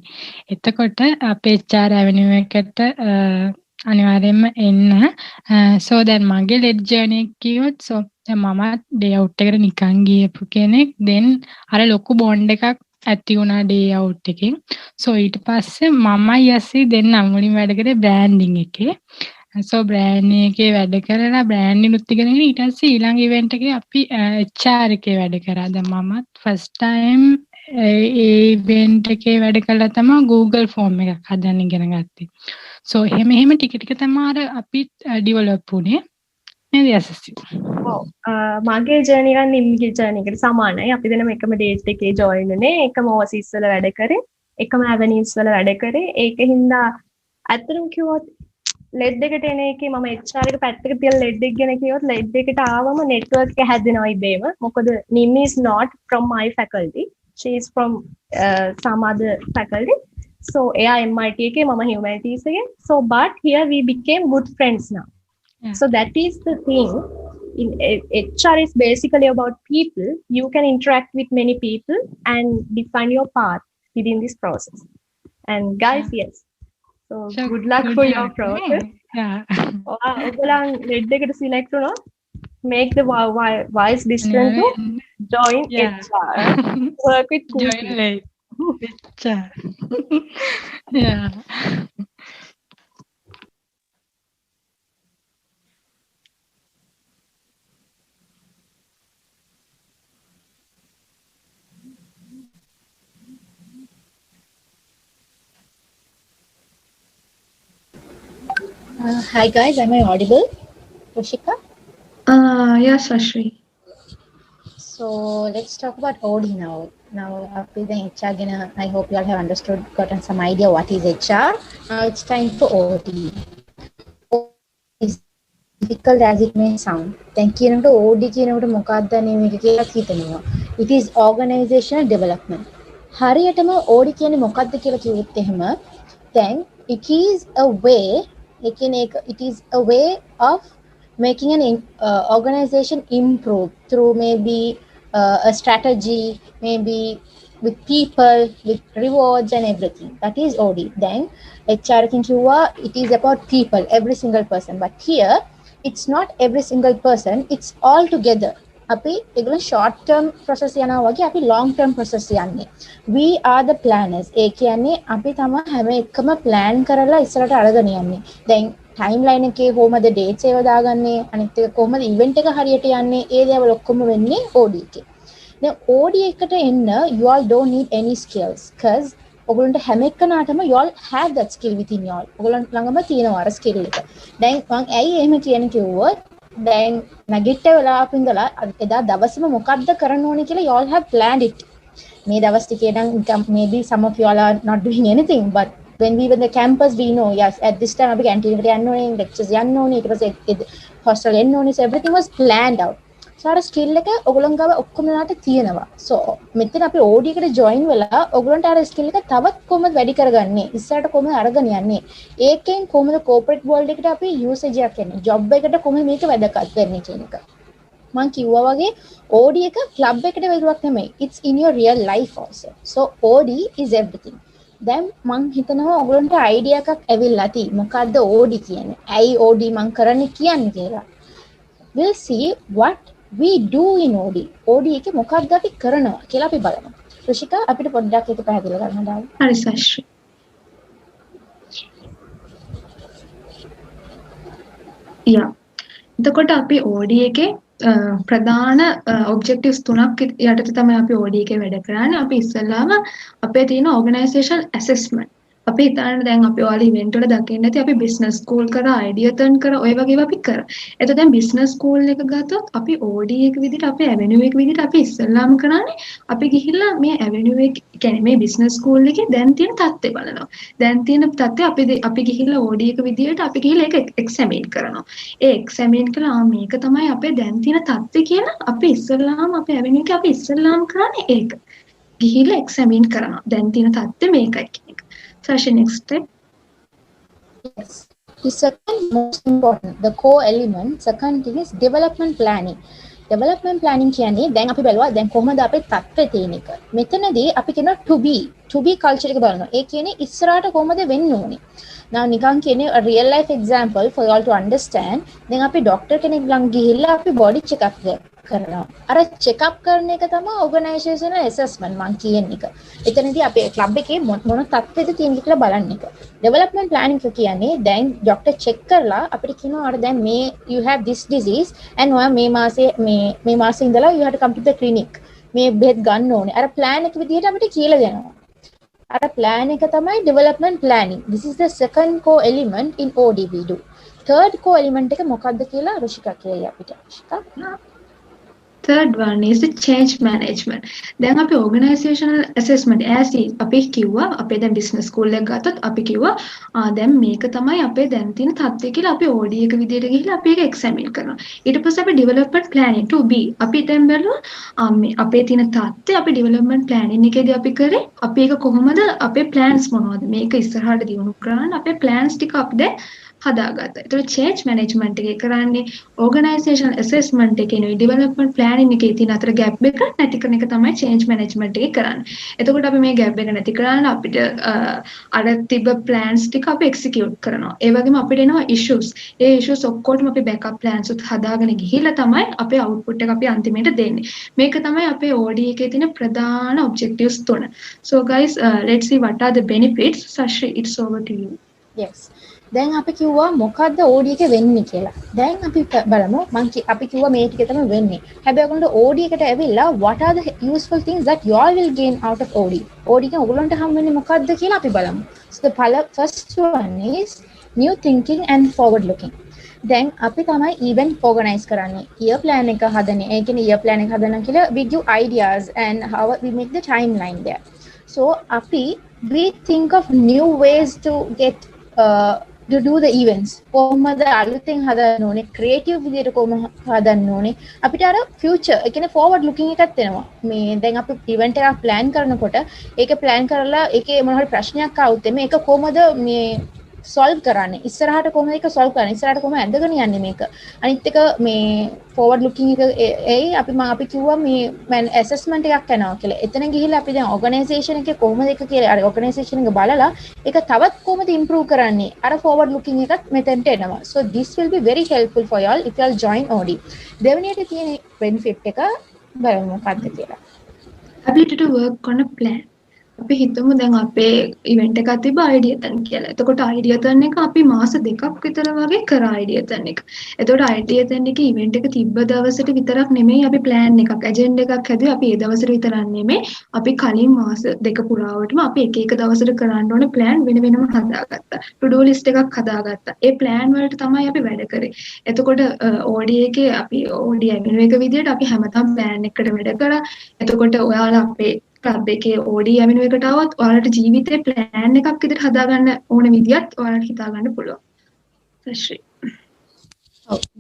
එතකොට අපේ HR revenue එකට අනිවාර්යෙන්ම එන්න. So දැන් මගේ LED journey එක කිව්වොත් so දැන් මම day out එකට නිකන් ගියපු කෙනෙක් then අර ලොකු bond එකක් ඇති වුණා day out එකෙන්. So ඊට පස්සේ මමයි යසි දෙන්නම මුලින්ම වැඩ කරේ branding එකේ. So branding එකේ වැඩ කරලා branding උත් ඉගෙනගෙන ඊට පස්සේ ඊළඟ event එකේ අපි HR එකේ වැඩ කරා. දැන් මම first time ඒ event එකේ වැඩ කළා තමයි Google form එකක් හදන්න ඉගෙන ගත්තේ. So එහෙම ටික ටික තමයි අර අපි develop වුණේ. නේද යසි? ඔව් මගේ ජර්නි එක නිම්ගේ ජර්නි එකට සමානයි. අපි දෙනම එකම ඩේට් එකේ ජොයින් වුණේ, එකම ඕසිස් වල වැඩ කරේ, එකම ඇවනීස් වල වැඩ කරේ. ඒකින්ද අතරම කිව්වොත් LED එකට එන එකේ මම HR එක පැත්තක තියලා LED එක ගැන කිව්වොත් LED එකට ආවම network එක හැදෙනවා ඉබේම. මොකද Nim is not from my faculty. She is from some other faculty. So එයා MIT එකේ මම humanities එකේ. So but here we became good friends now. Yeah. So that is the thing. In HR is basically about people. You can interact with many people and define your path within this process. And guys, yes. So good luck for your process. Yeah. ඔයගොල්ලන් LED එකට select වුණොත් make the wise decision to join HR. Work with cool Join people. HR. Yeah. Hi guys, am I audible? Rushika? Yes, Ashri. So let's talk about OD now. Now, after the HR, I hope you all have understood, gotten some idea what is HR. Now it's time for OD. Is difficult as it may sound. Thank you. OD it is organizational development. හරියටම OD කියන්නේ මොකක්ද කියලා කිව්වොත් එහෙම then it is a way it is a way of making an organization improve through maybe a strategy, maybe with people, with rewards and everything. That is OD. Then HR it is about people, every single person. But here it's not every single person, it's all together. අපි ඒගොල්ලෝ short term process යනවා වගේ අපි long term process යන්නේ. We are the planners. ඒ කියන්නේ අපි තමයි හැම එකම plan කරලා ඉස්සරහට අරගෙන යන්නේ. දැන් timeline එකේ කොහොමද dates ඒව දාගන්නේ, අනිත් එක කොහොමද event එක හරියට යන්නේ, ඒ දේවල් ඔක්කොම වෙන්නේ OD එකේ. දැන් OD එකට එන්න you all don't need any skills because ඔයගොල්ලන්ට හැම එකනටම you all have that skill within you all. ඔයගොල්ලන් ළඟම තියෙනවා අර skill එක. දැන් මම ඇයි එහෙම කියන්නේ කිව්වොත් දැන් නැගිට වෙලාවක ඉඳලා එදා දවසම මොකක්ද කරන්න ඕනේ කියලා you all have planned it. මේ දවස් ටිකේ නම් maybe some of you all are not doing anything, but when we were in the campus we know yes at this time අපි canteen එකට යන්න ඕනේ, lectures යන්න ඕනේ, ඊට පස්සේ hostel එන්න ඕනේ, so everything was planned out. So අර skill එක ඔයගොල්ලන් ගාව ඔක්කොම ලාට තියෙනවා. So මෙතන අපි OD එකට join වෙලා ඔයගොල්ලන්ට අර skill එක තවත් කොහොමද වැඩි කරගන්නේ, ඉස්සරහට කොහොමද අරගෙන යන්නේ, ඒකෙන් කොහොමද corporate world එකට අපි usage එකක් යන්නේ, job එකට කොහොමද මේක වැදගත් වෙන්නේ කියන එක. මම කිව්වා වගේ OD එක club එකට වේදුවක් නෙමෙයි, it's in your real life also. So OD is everything. දැන් මම හිතනවා ඔයගොල්ලන්ට idea එකක් ඇවිල්ලා තියෙයි මොකද්ද OD කියන්නේ, ඇයි OD මම කරන්නේ කියන්නේ කියලා. We'll see what we do in OD. OD එකේ මොකක්ද අපි කරනවා කියලා අපි බලමු. රුෂිකා අපිට පොඩ්ඩක් ඒක පැහැදිලි කරන්න දාන්න. හරි සශ්‍රී. යා. එතකොට අපි OD එකේ ප්‍රධාන ඔබ්ජෙක්ටිව්ස් තුනක් යටතේ තමයි අපි OD එකේ වැඩ කරන්නේ. අපි ඉස්සෙල්ලාම අපේ තියෙන ඕගනයිසේෂන් ඇසෙස්මන්ට්. අපි හිතන්න දැන් අපි ඔයාලා ඉවෙන්ට් වල දකින්න ඇති අපි බිස්නස් ස්කූල් කරා, අයිඩියා ටර්න් කරා, ඔය වගේව අපි කරා. එතකොට දැන් බිස්නස් ස්කූල් එක ගත්තොත් අපි OD එක විදිහට අපේ ඇවෙනියු එක විදිහට අපි ඉස්සෙල්ලාම කරන්නේ අපි ගිහිල්ලා මේ ඇවෙනියු එක කියන්නේ මේ බිස්නස් ස්කූල් එකේ දැන් තියෙන තත්ත්වය බලනවා. දැන් තියෙන තත්ත්වය අපි ගිහිල්ලා OD එක විදිහට අපි ගිහිල්ලා ඒක එක්සැමින් කරනවා. ඒ එක්සැමින් කළා මේක තමයි අපේ දැන් තියෙන තත්ත්වය කියලා අපි ඉස්සෙල්ලාම අපේ ඇවෙනියු එක අපි ඉස්සෙල්ලාම කරන්නේ ඒක. ගිහිල්ලා එක්සැමින් කරනවා. දැන් තියෙන තත්ත්වය මේකයි කියන එක. Sashi, next step. Yes. The second most important, the core element, second thing is development planning. Development planning කියන්නේ දැන් අපි බලුවා දැන් කොහොමද අපේ තත්ත්වය තියෙන එක. මෙතනදී අපි කියනවා to be culture එක බලනවා. ඒ කියන්නේ ඉස්සරහට කොහොමද වෙන්න ඕනේ. Now නිකන් කියන්නේ a real life example for you all to understand. දැන් අපි ડોක්ටර් කෙනෙක් ළඟ ගිහිල්ලා අපි body check up කරනවා. අර check up කරන එක තමයි organizational assessment මම කියන එක. එතනදී අපේ club එකේ මොන තත්ත්වෙද තියෙන්නේ කියලා බලන්න එක. Development planning කියන්නේ දැන් ડોක්ටර් check කරලා අපිට කියනවා අර දැන් මේ you have this disease and ඔයා මේ මාසේ ඉඳලා you have to come to the clinic. මේ බෙහෙත් ගන්න ඕනේ. අර plan එක විදිහට අපිට කියලා දෙනවා. අර plan එක තමයි development planning. This is the second core element in OD we do. Third core element එක මොකක්ද කියලා රුෂිකා කියයි අපිට. රුෂිකා Third one is the change management. දැන් අපි organizational assessment as අපි කිව්වා අපේ දැන් business school එක ගත්තොත් අපි කිව්වා දැන් මේක තමයි අපේ දැන් තියෙන තත්ත්වය කියලා අපි OD එක විදිහට ගිහිල්ලා අපි ඒක examine කරනවා. ඊට පස්සේ අපි development planning to be අපි දැන් බලනවා අපේ තියෙන තත්ත්වය අපි development planning එකේදී අපි කරේ අපි ඒක කොහොමද අපේ plans මොනවද මේක ඉස්සරහට දියුණු කරන්න අපේ plans ටික අපි දැන් හදාගත්තා. ඒතකොට change management එකේ කරන්නේ organizational assessment එකේ නෙවෙයි development planning එකේ තියෙන අතර gap එක නැති කරන එක තමයි change management එකේ කරන්නේ. එතකොට අපි මේ gap එක නැති කරන්න අපිට අර තිබ්බ plans ටික අපි execute කරනවා. ඒ වගේම අපිට එනවා issues. ඒ issues ඔක්කොටම අපි backup plans උත් හදාගෙන ගිහිල්ලා තමයි අපේ output එක අපි අන්තිමට දෙන්නේ. මේක තමයි අපේ OD එකේ තියෙන ප්‍රධාන objectives තුන. So guys, let's see what are the benefits. Sashi, it's over to you. Yes. දැන් අපි කිව්වා මොකද්ද OD එකේ වෙන්නේ කියලා. දැන් අපි බලමු අපි කිව්වා මේ ටික තමයි වෙන්නේ. හැබැයි ඔයගොල්ලෝ OD එකට ඇවිල්ලා what are the useful things that you all will gain out of OD. OD එකෙන් ඔයගොල්ලන්ට හම් වෙන්නේ මොකද්ද කියලා අපි බලමු. So the first one is new thinking and forward looking. දැන් අපි තමයි event organize කරන්නේ. Year plan එක හදන්නේ. ඒ කියන්නේ year plan එක හදනවා කියලා we give ideas and how we make the timeline there. So we think of new ways to get to do the events. කොහොමද අලුතෙන් හදන්න ඕනේ, creative විදියට කොහොම හදන්න ඕනේ. අපිට අර future, ඒ කියන්නේ forward looking එකක් වෙනවා. මේ දැන් අපි event එකක් plan කරනකොට ඒක plan කරලා ඒකේ මොන හරි ප්‍රශ්නයක් ආවොත් මේක කොහොමද මේ solve කරන්නේ, ඉස්සරහට කොහොමද ඒක solve කරන්නේ, ඉස්සරහට කොහොමද ඇඳගෙන යන්නේ මේක. අනිත් එක මේ forward looking එක අපි කිව්වා මේ assessment එකක් කරනවා කියලා. එතන ගිහිල්ලා අපි දැන් organisation එකේ කොහොමද ඒක කියලා අර organisation එක බලලා ඒක තවත් කොහොමද improve කරන්නේ අර forward looking එකත් මෙතනට එනවා. So this will be very helpful for y'all if y'all join OD. දෙවෙනියට තියෙන benefit එක බලමු මොකක්ද කියලා. ability to work on a plan. අපි හිතමු දැන් අපේ ඉවෙන්ට් එකක් තිබ්බ අයිඩියා තන් කියලා. එතකොට අයිඩියා තන් එක අපි මාස දෙකක් විතර වගේ කරා අයිඩියා තන් එක. එතකොට අයිඩියා තන් එකේ ඉවෙන්ට් එක තිබ්බ දවසට විතරක් නෙමෙයි අපි ප්ලෑන් එකක්, ඇජෙන්ඩා එකක් හැදුවේ. අපි ඒ දවසට විතරක් නෙමෙයි අපි කලින් මාස දෙක පුරාවටම අපි එක දවසට කරන්න ඕනේ ප්ලෑන් වෙන වෙනම හදාගත්තා. ටු ඩු ලිස්ට් එකක් හදාගත්තා. ඒ ප්ලෑන් වලට තමයි අපි වැඩ කරේ. එතකොට OD එකේ අපි OD ඇමිනෝ එක විදියට අපි හැමදාම ප්ලෑන් එකකට වැඩ කරා. එතකොට ඔයාලා අපේ ක්ලබ් එකේ OD ඇමිනෝ එකට આવත් ඔයාලට ජීවිතේ ප්ලෑන් එකක් විදිහට හදාගන්න ඕන විදිහත් ඔයාලට හිතාගන්න පුළුවන්.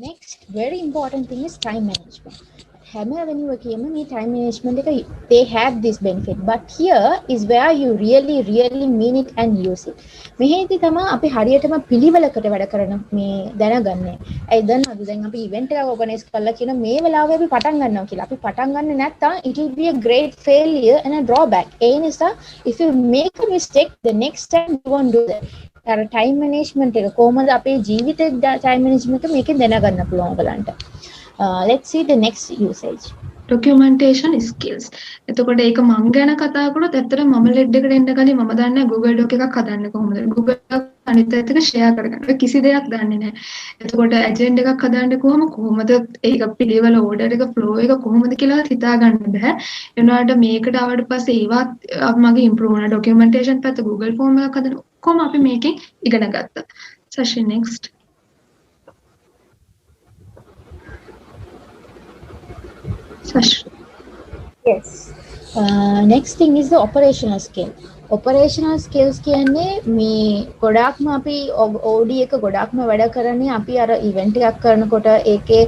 Next very important thing is time management. හැම වෙනුවකම මේ time management එක they have this benefit, but here is where you really mean it and use it. මෙහෙදි තමයි අපි හරියටම පිළිවෙලකට වැඩ කරන මේ දැනගන්නේ. ඒ දන්නවද දැන් අපි event එකක් organize කරලා කියන මේ වෙලාවේ අපි පටන් ගන්නවා කියලා. අපි පටන් ගන්න නැත්නම් it will be a great failure and a drawback. ඒ නිසා if you make a mistake the next time you won't do that. අර time management එක කොහොමද අපේ ජීවිතේ time management එක මේකෙන් දැනගන්න පුළුවන් ඔයගලන්ට. Let's see the next usage. Documentation skills. එතකොට ඒක මං ගැන කතා කරොත් ඇත්තටම මම ලෙඩ් එකට එන්න කලින් මම දන්නේ Google Doc එකක් හදන්න කොහොමද. Google අනිත් පැත්තට share කරගන්න. කිසි දෙයක් දන්නේ නැහැ. එතකොට agenda එකක් හදන්න කොහොමද ඒක පිළිවෙල order එක flow එක කොහොමද කියලා හිතා ගන්න බෑ. ඒ වුණාට මේකට ආවට පස්සේ ඒවත් මගේ improve වුණා. documentation පැත්ත Google form එකක් හදන්න කොහොම අපි මේකෙන් ඉගෙන ගත්තා. Session next. Yes. Next thing is the operational skill. Operational skills කියන්නේ මේ ගොඩාක්ම අපි OD එක ගොඩාක්ම වැඩ කරන්නේ අපි අර event එකක් කරනකොට ඒකේ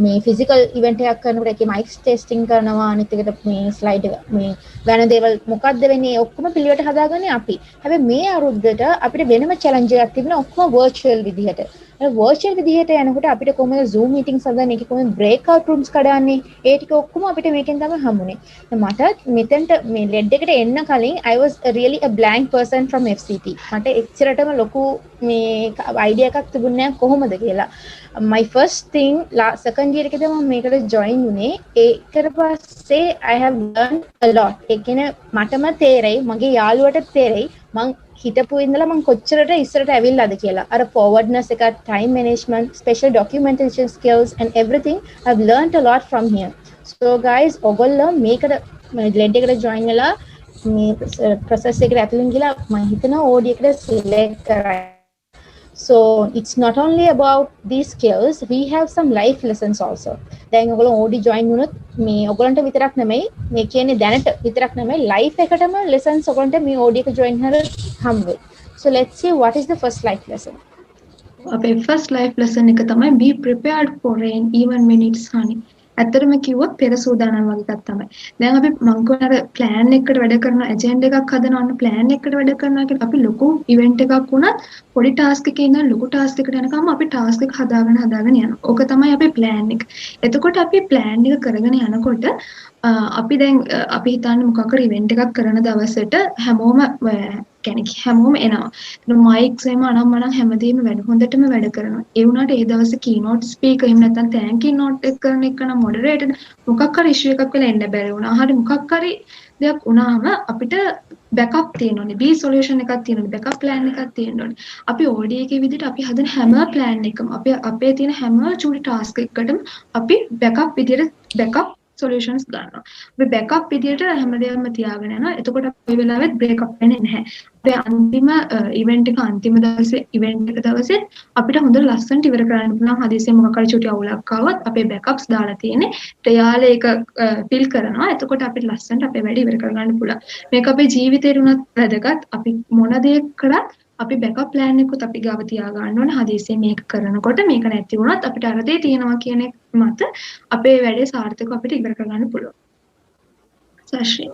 මේ physical event එකක් කරනකොට ඒකේ mic testing කරනවා අනිත් එකට මේ slide එක මේ වෙන දේවල් මොකක්ද වෙන්නේ ඔක්කොම පිළිවෙලට හදාගන්නේ අපි. හැබැයි මේ අවුරුද්දට අපිට වෙනම challenge එකක් තිබුණා ඔක්කොම virtual විදිහට. virtual විදිහට යනකොට අපිට කොහොමද Zoom meetings හදන්නේ, ඒකේ කොහොමද breakout rooms කඩන්නේ, ඒ ටික ඔක්කොම අපිට මේකෙන් තමයි හම්බුනේ. මට මෙතෙන්ට මේ ලෙඩ් එකට එන්න කලින් I was really a blank person from FCT. මට එච්චරටම ලොකු මේ idea එකක් තිබුණේ නැහැ කොහොමද කියලා. My first thing second year එකේදී මම මේකට join වුණේ. ඒකට පස්සේ I have learned a lot. ඒ කියන්නේ මටම තේරෙයි, මගේ යාළුවට තේරෙයි මං හිතපු ඉඳලා මම කොච්චරට ඉස්සරට ඇවිල්ලාද කියලා. අර forwardness එක, time management, special documentation skills and everything I've learned a lot from here. So guys, ඔයගොල්ලෝ මේකට ලෙඩ් එකට join වෙලා මේ process එකට ඇතුලින් ගිහලා මම හිතනවා OD එකට select කරා. So it's not only about these skills, we have some life lessons also. දැන් ඔයගොල්ලෝ OD join වුණොත් මේ ඔයගොල්ලන්ට විතරක් නෙමෙයි මේ කියන්නේ දැනට විතරක් නෙමෙයි life එකටම lessons ඔයගොල්ලන්ට මේ OD එක join කරලා හම්බ වෙයි. So let's see what is the first life lesson. අපේ first life lesson එක තමයි be prepared for rain even when it's sunny. ඇත්තටම කිව්වොත් පෙර සූදානම් වගේ එකක් තමයි. දැන් අපි මං කියන අර plan එකකට වැඩ කරන agenda එකක් හදනවා නම් plan එකකට වැඩ කරනවා කියලා අපි ලොකු event එකක් වුණත් පොඩි task එකේ ඉඳන් ලොකු task එකට යනකම් අපි task එක හදාගෙන යනවා. ඕක තමයි අපේ plan එක. එතකොට අපි plan එක කරගෙන යනකොට අපි දැන් අපි හිතන්නේ මොකක් හරි event එකක් කරන දවසට හැමෝම හැමෝම එනවා. මයික්ස් එහෙම අනම්මනම් හැමදේම හොඳටම වැඩ කරනවා. ඒ වුණාට ඒ දවසේ keynote speaker එහෙම නැත්නම් thank you note එක කරන එක නම් moderator මොකක් හරි issue එකක් වෙලා එන්න බැරි වුණා. හරි මොකක් හරි දෙයක් වුණාම අපිට backup තියෙනෝනේ. B solution එකක් තියෙනෝනේ. backup plan එකක් තියෙනෝනේ. අපි OD එකේ විදිහට අපි හදන හැම plan එකම අපේ තියෙන හැම චූටි task එකකටම අපි backup විදිහට backup solutions ගන්නවා. අපි backup විදියට හැමදේම තියාගෙන යනවා. එතකොට අපි වෙලාවෙත් break up වෙන්නේ නැහැ. අපේ අන්තිම event එක අන්තිම දවසේ event එක දවසේ අපිට හොඳ ලස්සනට ඉවර කරන්න පුළුවන්. හදිසියෙ මොකක් හරි චුටි අවුලක් ආවොත් අපේ backups දාලා තියෙන්නේ. යාලේ ඒක fill කරනවා. එතකොට අපිට ලස්සනට අපේ වැඩ ඉවර කරගන්න පුළුවන්. මේක අපේ ජීවිතේට උනත් වැදගත්. අපි මොන දේ කරත් අපි backup plan එකකුත් අපි ගාව තියා ගන්න ඕනේ. හදිසියෙ මේක කරනකොට මේක නැති වුණත් අපිට අර දේ තියෙනවා කියන එක මත අපේ වැඩේ සාර්ථකව අපිට ඉවර කරගන්න පුළුවන්. Sashri.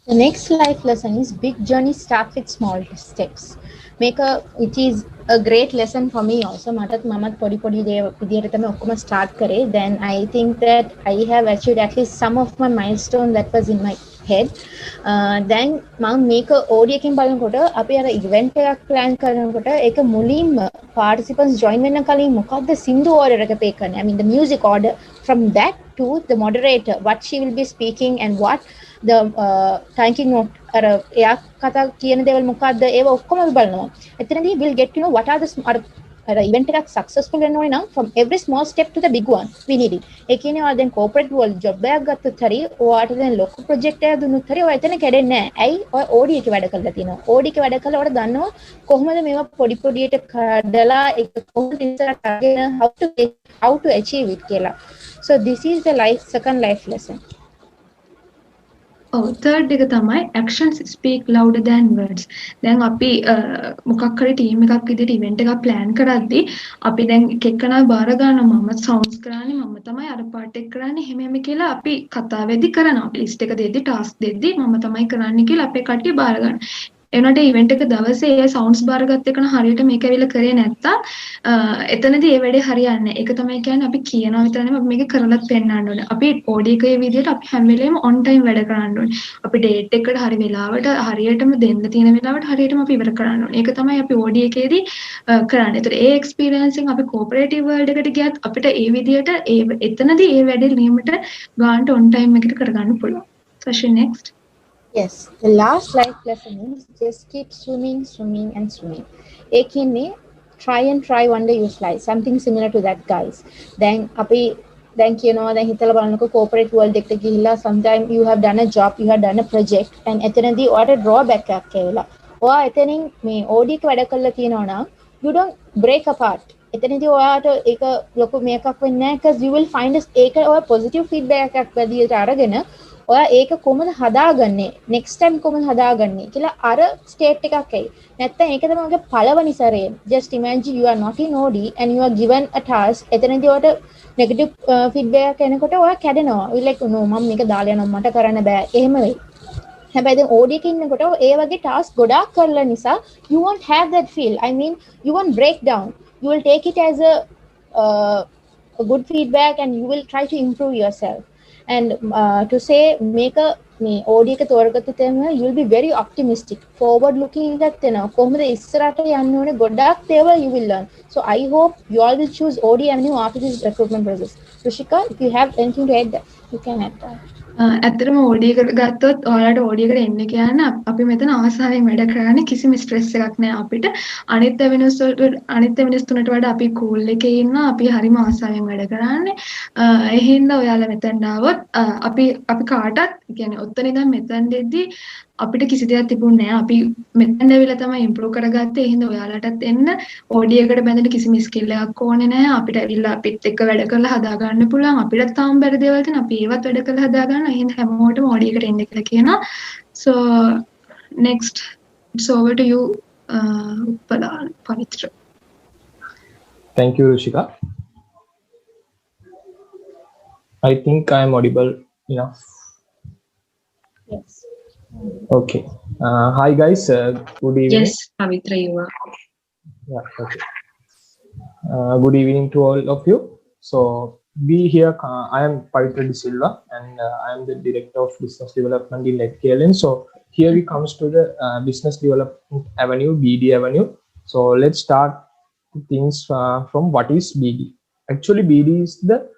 The next life lesson is big journey start with small steps. It is a great lesson for me also. මටත් මමත් පොඩි දේ විදියට තමයි ඔක්කොම start කරේ. Then I think that I have achieved at least some of my milestone that was in my head. Then මම මේක audio එකෙන් බලනකොට අපි අර event එකක් plan කරනකොට ඒක මුලින්ම participants join වෙන්න කලින් මොකද්ද සින්දු order එක pay කරන්නේ. I mean the music order, from that to the moderator, what she will be speaking and what the thanking note අර එයා කතා කියන දේවල් මොකද්ද ඒව ඔක්කොම අපි බලනවා. එතනදී we'll get to know what are the අර event එකක් successful වෙන්න ඕනේ නම් from every small step to the big one we need it. ඒ කියන්නේ ඔයා දැන් corporate world job එකක් ගත්තොත් හරි ඔයාට දැන් ලොකු project එකක් දුන්නොත් හරි ඔයා එතන කැඩෙන්නේ නැහැ. ඇයි? ඔයා OD එකේ වැඩ කරලා තියෙනවා. OD එකේ වැඩ කරලා ඔයාලා දන්නවා කොහොමද මේවා පොඩියට කඩලා ඒක කොහොමද ඉස්සරහට අරගෙන how to achieve it කියලා. So this is the second life lesson. third එක තමයි actions speak louder than words. දැන් අපි මොකක් හරි ටීම් එකක් විදිහට ඉවෙන්ට් එකක් plan කරද්දී අපි දැන් එක එකනා බාර ගන්නවා මම සවුන්ඩ්ස් කරන්නේ මම තමයි අර පාර්ට් එක කරන්නේ එහෙම කියලා අපි කතා වෙද්දි කරනවා. අපි ලිස්ට් එක දෙද්දි ටාස්ක් දෙද්දි මම තමයි කරන්නේ කියලා අපේ කට්ටිය බාර ගන්නවා. එනකොට ඉවෙන්ට් එක දවසේ ඒ සවුන්ඩ්ස් බාරගත්ත එකන හරියට මේක ඇවිල්ලා කරේ නැත්තම් එතනදී ඒ වැඩේ හරියන්නේ නැහැ. ඒක තමයි කියන්නේ අපි කියනවා විතර නෙමෙයි අපි මේක කරලත් පෙන්නන්න ඕනේ. අපි OD එකේ විදිහට අපි හැම වෙලේම on time වැඩ කරන්න ඕනේ. අපි date එකකට හරි වෙලාවට හරියටම දෙන්න තියෙන වෙලාවට හරියටම අපි ඉවර කරන්න ඕනේ. ඒක තමයි අපි OD එකේදී කරන්නේ. ඒතර ඒ experience එකෙන් අපි cooperative world එකට ගියත් අපිට ඒ විදිහට එතනදී ඒ වැඩේ නියමට ගන්නට on time එකට කරගන්න පුළුවන්. Session next. Yes, the last life lesson is just keep swimming and swimming. Ekine try one day you fly, something similar to that, guys. Then then hitala balanako corporate world ekta gihilla sometime you have done a job, you have done a project and etanadi what a drawback එකක් ඇවිලා. ඔයා එතනින් මේ OD එක වැඩ කරලා තියෙනවා නම් you don't break apart. එතනදී ඔයාට ඒක ලොකු මේකක් වෙන්නේ නැහැ because you will find ඒක ඔයා positive feedback එකක් විදියට අරගෙන ඔයා ඒක කොහොමද හදාගන්නේ next time කොහොමද හදාගන්නේ කියලා අර ස්ටේට් එකක් එයි. නැත්නම් ඒක තමයි ඔයගේ පළවෙනි සැරේ. just imagine you are not in OD and you are given a task. එතනදී ඔයාට negative feedback එනකොට ඔයා කැඩෙනවා. you like no මම මේක දාලා යනවා මට කරන්න බෑ. එහෙම වෙයි. හැබැයි දැන් OD එකේ ඉන්නකොට ඒ වගේ task ගොඩාක් කරලා නිසා you won't have that feel. I mean you won't break down. You will take it as a good feedback and you will try to improve yourself. And to say make a OD එක තෝරගත්ත තැන you will be very optimistic forward looking එකක් වෙනවා කොහොමද ඉස්සරහට යන්න ඕනේ ගොඩාක් දේවල් you will learn. So I hope you all will choose OD Avenue after this recruitment process. Rushika, if you have anything to add that you can add that. ඇත්තටම OD එකට ගත්තොත් ඔයාලට OD එකට එන්න කියන්න අපි මෙතන ආසාවෙන් වැඩ කරන්නේ කිසිම ස්ට්‍රෙස් එකක් නැහැ අපිට අනිත් වෙනස්තුනට වඩා අපි කූල් එකේ ඉන්නවා අපි හරිම ආසාවෙන් වැඩ කරන්නේ ඒ හින්දා ඔයාලා මෙතන ආවොත් අපි කාටත් කියන්නේ ඔතන ඉඳන් මෙතන දෙද්දි අපිට කිසි දෙයක් තිබුණේ නැහැ අපි මෙතන ඇවිල්ලා තමයි ඉම්ප්‍රූව් කරගත්තේ ඒ හින්දා ඔයාලටත් එන්න OD එකට බැඳෙන්න කිසිම ස්කිල් එකක් ඕනේ නැහැ අපිට ඇවිල්ලා අපිත් එක්ක වැඩ කරලා හදා ගන්න පුළුවන් අපිට තාම බැරි දේවල් තියෙන අපි ඒවත් වැඩ කරලා හදා ගන්න ඒ හින්දා හැමෝටම OD එකට එන්න කියලා කියනවා so next it's over to you Pavitra. Thank you, Rushika. I think I am audible enough. Yes. Okay. Hi guys. Good evening. Yes, Pavitra, you are. Yeah. Okay. Good evening to all of you. So we here. I am Pavitra De Silva, and I am the Director of Business Development in LedKLN. So here we comes to the Business Development Avenue, BD Avenue. So let's start things from what is BD. Actually, BD is the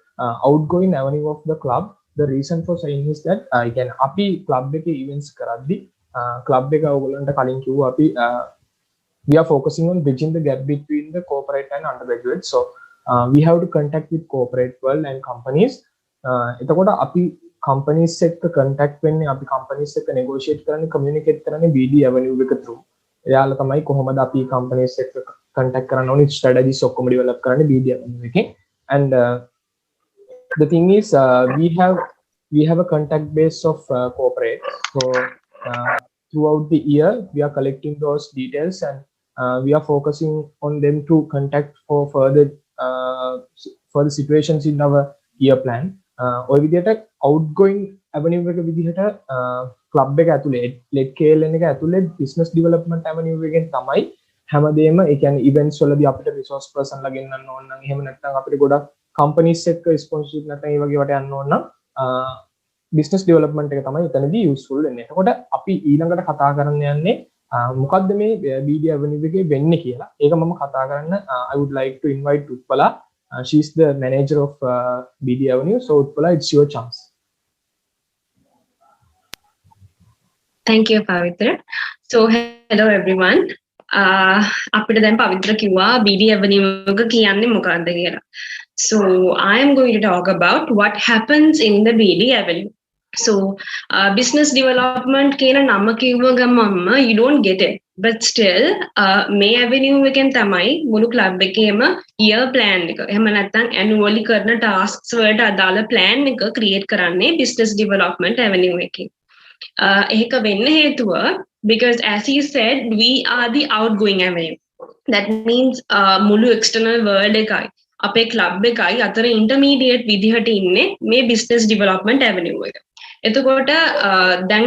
outgoing avenue of the club. The reason for saying is that again අපි club එකේ events කරද්දී club එක ඔයගොල්ලන්ට කලින් කිව්වා අපි we are focusing on bridging the gap between the corporate and undergraduate. So we have to contact with corporate world and companies එතකොට අපි companies එක්ක contact වෙන්නේ අපි companies එක්ක negotiate කරන්නේ communicate කරන්නේ BD avenue එක through. එයාලා තමයි කොහොමද අපි companies එක්ක contact කරන්න ඕනේ strategies ඔක්කොම develop කරන්නේ BD avenue එකෙන්. And the thing is we have a contact base of corporate. So throughout the year we are collecting those details and we are focusing on them to contact for further situations in our year plan. ඔය විදිහට outgoing avenue එක විදිහට club එක ඇතුලේ LEDKLN එක ඇතුලේ business development avenue එකෙන් තමයි හැමදේම ඒ කියන්නේ events වලදී අපිට resource person ලා ගෙන්නන්න ඕන නම් එහෙම නැත්නම් අපිට ගොඩක් companies එක්ක sponsorship නැත්නම් ඒ වගේ වට යන්න ඕන නම් business development එක තමයි එතනදී useful වෙන්නේ. එතකොට අපි ඊළඟට කතා කරන්න යන්නේ මොකද්ද මේ BD avenue එකේ වෙන්නේ කියලා. ඒක මම කතා කරන්න I would like to invite Utpala. She's the manager of BD Avenue. So Utpala, it's your chance. Thank you, Pavitra. So hello everyone. අපිට දැන් පවිත්‍ර කිව්වා BD Avenue එක කියන්නේ මොකක්ද කියලා. So I am going to talk about what happens in the BD Avenue. So business development කියන නම කිව්ව ගමන්ම you don't get it. But still මේ avenue එකෙන් තමයි මුළු club එකේම year plan එක එහෙම නැත්නම් annually කරන tasks වලට අදාළ plan එක create කරන්නේ business development avenue එකේ. ඒක වෙන්න හේතුව because as he said we are the outgoing avenue. That means මුළු external world එකයි අපේ club එකයි අතර intermediate විදිහට ඉන්නේ මේ business development avenue එක. එතකොට දැන්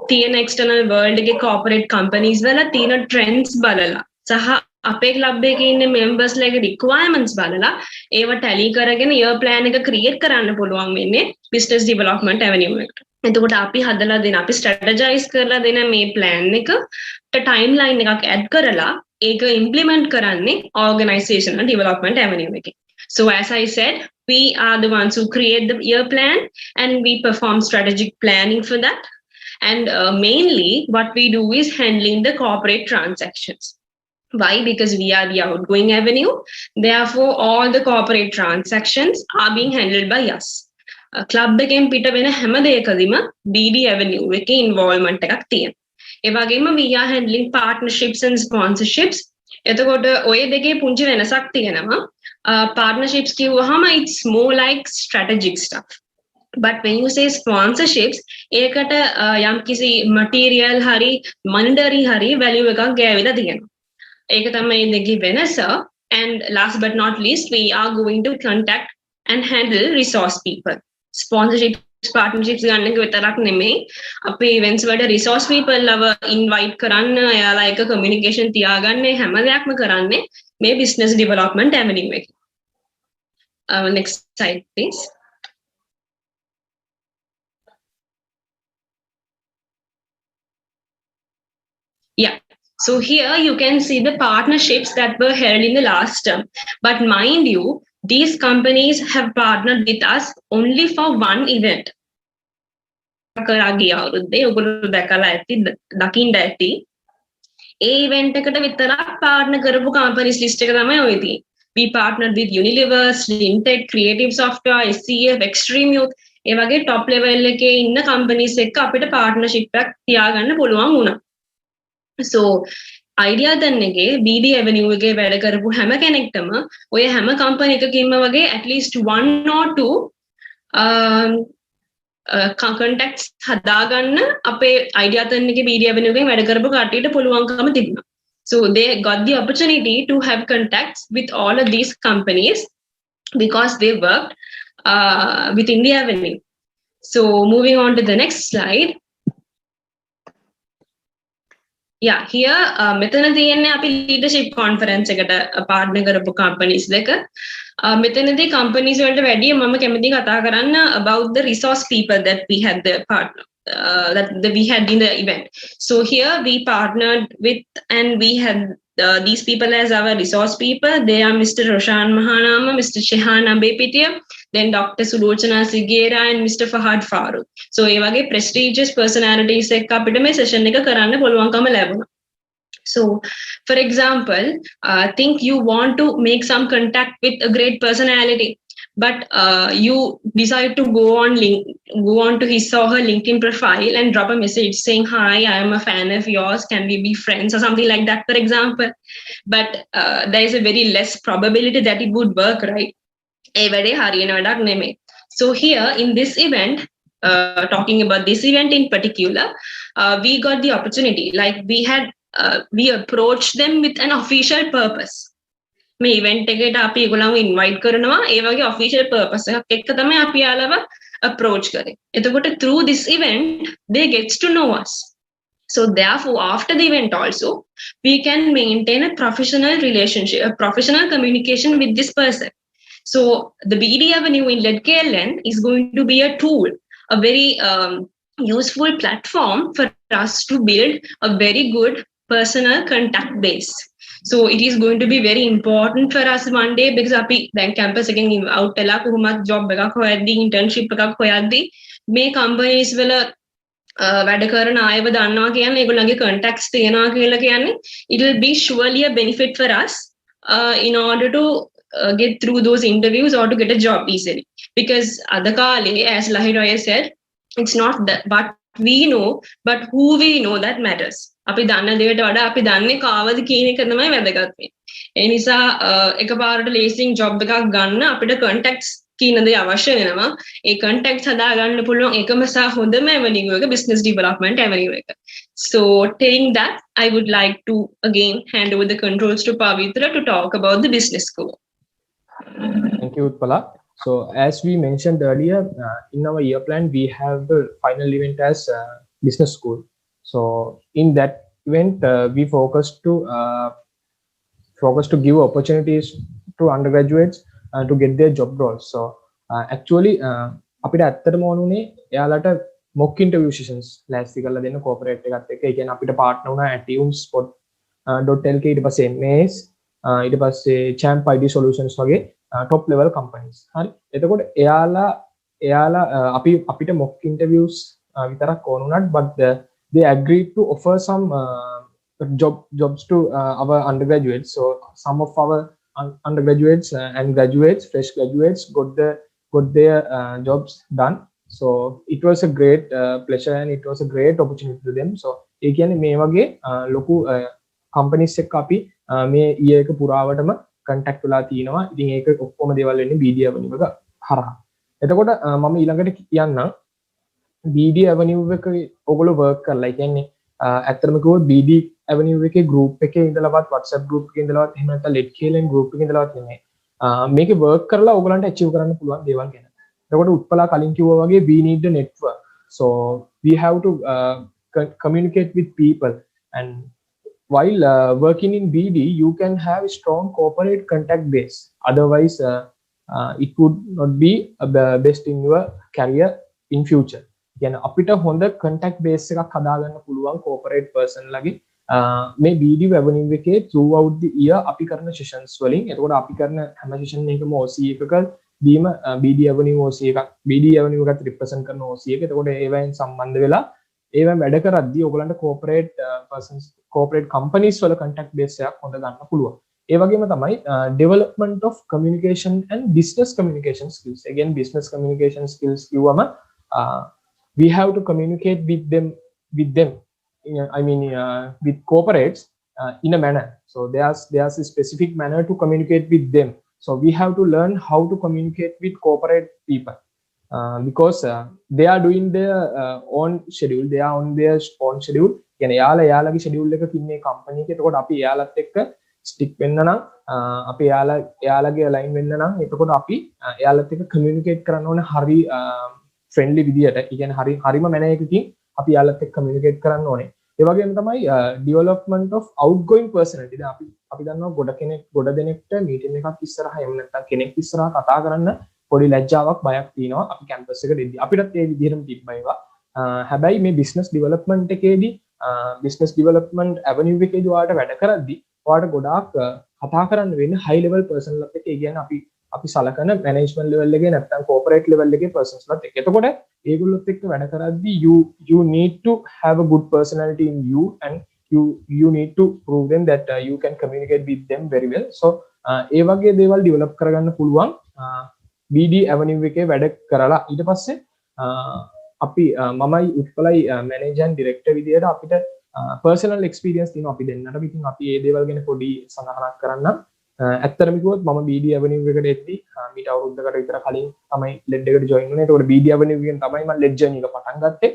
තියෙන external world එකේ corporate companies වල තියෙන trends බලලා සහ අපේ club එකේ ඉන්න members ලගේ requirements බලලා ඒව tally කරගෙන year plan එක create කරන්න පුළුවන් වෙන්නේ business development avenue එකට. එතකොට අපි හදලා දෙන අපි strategize කරලා දෙන මේ plan එකට timeline එකක් add කරලා ඒක implement කරන්නේ organizational development avenue එකේ. So as I said, we are the ones who create the year plan and we perform strategic planning for that. And mainly what we do is handling the corporate transactions. Why? Because we are the outgoing avenue. Therefore, all the corporate transactions are being handled by us. Club එකෙන් පිට වෙන හැම දෙයකදීම BD avenue එකේ involvement එකක් තියෙනවා. ඒ වගේම we are handling partnerships and sponsorships. එතකොට ඔය දෙකේ පුංචි වෙනසක් තියෙනවා. Partnerships කිව්වහම it's more like strategic stuff. But when you say sponsorships, ඒකට යම්කිසි material හරි monetary හරි value එකක් ගෑවිලා තියෙනවා. ඒක තමයි දෙකේ වෙනස. And last but not least, we are going to contact and handle resource people. Sponsorships, partnerships ගන්න එක විතරක් නෙමෙයි. අපි events වලට resource people ලව invite කරන්න, එයාලා එක communication තියාගන්න හැම දෙයක්ම කරන්නේ මේ business development avenue එකේ. Next slide, please. Yeah. So here you can see the partnerships that were held in the last term. But mind you, these companies have partnered with us only for one event. event එකට විතරක් partner කරපු companies list එක තමයි ඔය තියෙන්නේ. We partnered with Unilever, Slimtech, Creative Software, SCF, Extreme Youth. ඒ වගේ top level එකේ ඉන්න companies එක්ක අපිට partnership එකක් තියාගන්න පුළුවන් වුණා. So idea දෙන්නේගේ BD avenue එකේ වැඩ කරපු හැම කෙනෙක්ටම ඔය හැම company එකකින්ම වගේ at least 1 or 2 contacts හදාගන්න අපේ idea දෙන්නේගේ BD avenue එකෙන් වැඩ කරපු කට්ටියට පුළුවන්කම තිබුණා. So they got the opportunity to have contacts with all of these companies because they worked within the avenue. So moving on to the next slide. Yeah, here මෙතන තියෙන්නේ අපි leadership conference එකට partner කරපු companies දෙක. මෙතනදී companies වලට වැඩිය මම කැමති කතා කරන්න about the resource people that we had the partner that we had in the event. So here we partnered with and we had these people as our resource people. They are Mr. Roshan Mahanama, Mr. Shehan Abepitia, then Dr. Sulochana Sigera and Mr. Fahad Farooq. So ඒ වගේ prestigious personalities එක්ක අපිට මේ session එක කරන්න පුළුවන්කම ලැබුණා. So for example, think you want to make some contact with a great personality, but you decide to go on to his or her LinkedIn profile and drop a message saying, "Hi, I am a fan of yours. Can we be friends?" or something like that, for example. But there is a very less probability that it would work, right? So here in this event, talking about this event in particular, we got the opportunity, like we approached them with an official purpose. මේ event එකට අපි ඒගොල්ලන්ව invite කරනවා, ඒ වගේ official purpose එකක් එක්ක තමයි අපි යාළුවව approach කරේ. එතකොට through this event they gets to know us. So therefore after the event also we can maintain a professional relationship, a professional communication with this person. So the BD Avenue in LEDKLN is going to be a tool, a very useful platform for us to build a very good personal contact base. So it is going to be very important for us one day, because අපි දැන් campus එකෙන් out වෙලා කොහොමද job එකක් හොයද්දී, internship එකක් හොයද්දී මේ companies වල වැඩ කරන අයව දන්නවා කියන්නේ, ඒගොල්ලන්ගේ contacts තියෙනවා කියලා කියන්නේ, it will be surely a benefit for us in order to get through those interviews or to get a job easily. Because other කාලේ, as Lahiroya said, it's not that what we know but who we know that matters. අපි දන්න දේට වඩා අපි දන්නේ කාවද කියන එක තමයි වැදගත් වෙන්නේ. ඒ නිසා එකපාරට ලේසියෙන් ජොබ් එකක් ගන්න අපිට contacts කියන දේ අවශ්‍ය වෙනවා. ඒ contacts හදා ගන්න පුළුවන් එකම සහ හොඳම avenue එක business development avenue එක. So telling that, I would like to again hand over the controls to Pavitra to talk about the business school. Thank you, Utpala. So as we mentioned earlier, in our year plan, we have the final event as business school. So in that event, we focus to give opportunities to undergraduates to get their job roles. So actually, අපිට ඇත්තටම ඕනුනේ එයාලට mock interview sessions ලෑස්ති කරලා දෙන්න corporate එකත් එක්ක. ඒ කියන්නේ අපිට partner වුණා atiumspot.lk, ඊට පස්සේ MAS, ඊට පස්සේ Champ ID Solutions වගේ top level companies. හරි. එතකොට එයාලා අපිට mock interviews විතරක් ඕන වුණාට, but they agreed to offer some jobs to our undergraduates. So some of our undergraduates and graduates, fresh graduates, got their jobs done. So it was a great pleasure and it was a great opportunity to them. So ඒ කියන්නේ මේ වගේ ලොකු companies එක්ක අපි මේ year එක පුරාවටම contact වෙලා තිනවා. ඉතින් ඒක ඔක්කොම දේවල් වෙන්නේ BD Avenue එක හරහා. එතකොට මම ඊළඟට කියන්නම් BD Avenue එක ඔයගොල්ලෝ work කරලා, ඒ කියන්නේ ඇත්තටම කිව්වොත් BD Avenue එකේ group එකේ ඉඳලාවත් WhatsApp group එකේ ඉඳලාවත් එහෙම නැත්නම් LEDKLN group එකේ ඉඳලාවත් නෙමෙයි. මේකේ work කරලා ඔයගොල්ලන්ට achieve කරන්න පුළුවන් දේවල් ගැන. එතකොට උත්පලා කලින් කිව්වා වගේ we need the network. So we have to communicate with people, and while working in BD you can have a strong corporate contact base. Otherwise it would not be best in your career in future. කියන්නේ අපිට හොඳ contact base එකක් හදාගන්න පුළුවන් corporate person ලගේ මේ BD Avenue එකේ throughout the year අපි කරන sessions වලින්. එතකොට අපි කරන හැම session එකකම OC එකක දීම BD Avenue OC එකක්, BD Avenue එකත් represent කරන OC එක. එතකොට ඒවෙන් සම්බන්ධ වෙලා ඒවෙන් වැඩ කරද්දී ඔයගලන්ට corporate companies වල contact base එකක් හොඳ ගන්න පුළුවන්. ඒ වගේම තමයි development of communication and business communication skills. Again business communication skills කිව්වම we have to communicate with them with corporates in a manner. So there's a specific manner to communicate with them. So we have to learn how to communicate with corporate people because they are doing their own schedule. They are on their own schedule. කියන්නේ යාලගේ schedule එකක ඉන්නේ company එක. එතකොට අපි යාලත් එක්ක stick වෙන්න නම් අපි යාලගේ align වෙන්න නම් එතකොට අපි යාලත් එක්ක communicate කරන්න ඕනේ හරි friendly විදියට. ඒ කියන්නේ හරිම manner එකකින් අපි යාලත් එක්ක communicate කරන්න ඕනේ. ඒ වගේම තමයි development of outgoing personality. දැන් අපි දන්නවා ගොඩ දෙනෙක්ට meeting එකක් ඉස්සරහා එහෙම නැත්නම් කෙනෙක් ඉස්සරහා කතා කරන්න පොඩි ලැජ්ජාවක් බයක් තියෙනවා අපි campus එකට එද්දී. අපිටත් ඒ විදිහටම තිබ්බා ඒවා. හැබැයි මේ business development එකේදී business development avenue එකේදී ඔයාලට වැඩ කරද්දී ඔයාලට ගොඩාක් කතා කරන්න වෙන්නේ high level person ලාත් එක්ක. ඒ කියන්නේ අපි සලකන management level එකේ නැත්නම් corporate level එකේ persons ලාත් එක්ක. එතකොට ඒගොල්ලොත් එක්ක වැඩ කරද්දී you need to have a good personality in you and you need to prove them that you can communicate with them very well. So ඒ වගේ දේවල් develop කරගන්න පුළුවන් BD Avenue එකේ වැඩ කරලා ඊට පස්සේ අපි මමයි උත්පලයි මැනේජර් ඇන්ඩ් ඩිරෙක්ටර් විදියට අපිට පර්සනල් එක්ස්පීරියන්ස් තියෙනවා අපි දෙන්නට. ඉතින් අපි මේ දේවල් ගැන පොඩි සඳහනක් කරන්නම්. ඇත්තටම කිව්වොත් මම BD Avenue එකට එද්දි මීට අවුරුද්දකට විතර කලින් තමයි ලෙඩ් එකට ජොයින් වුණේ. ඒකට BD Avenue එකෙන් තමයි මම ලෙඩ් ජර්නි එක පටන් ගත්තේ.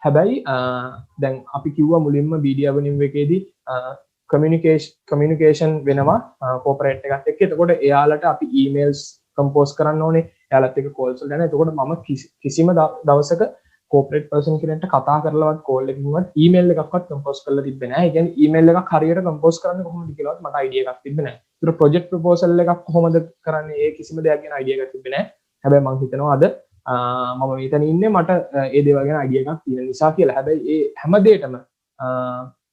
හැබැයි දැන් අපි කිව්වා මුලින්ම BD Avenue එකේදී කමියුනිකේෂන් වෙනවා කෝපරේට් එකත් එක්ක. එතකොට එයාලට අපි ඊමේල්ස් කම්පෝස් කරන්න ඕනේ. එයාලත් එක්ක කෝල්ස් වල යනවා. එතකොට මම කිසිම දවසක කෝපරේට් පර්සන් කෙනෙක්ට කතා කරලවත් කෝල් එකකින්වත් ඊමේල් එකක්වත් කම්පෝස් කරලා තිබ්බේ නැහැ. ඒ කියන්නේ ඊමේල් එකක් හරියට කම්පෝස් කරන්නේ කොහොමද කියලාවත් මට අයිඩියා එකක් තිබ්බේ නැහැ. ඒතර ප්‍රොජෙක්ට් ප්‍රොපෝසල් එකක් කොහොමද කරන්නේ ඒ කිසිම දෙයක් ගැන අයිඩියා එකක් තිබ්බේ නැහැ. හැබැයි මම හිතනවා අද මම මෙතන ඉන්නේ මට ඒ දේවල් ගැන අයිඩියා එකක් තියෙන නිසා කියලා. හැබැයි ඒ හැම දෙයකම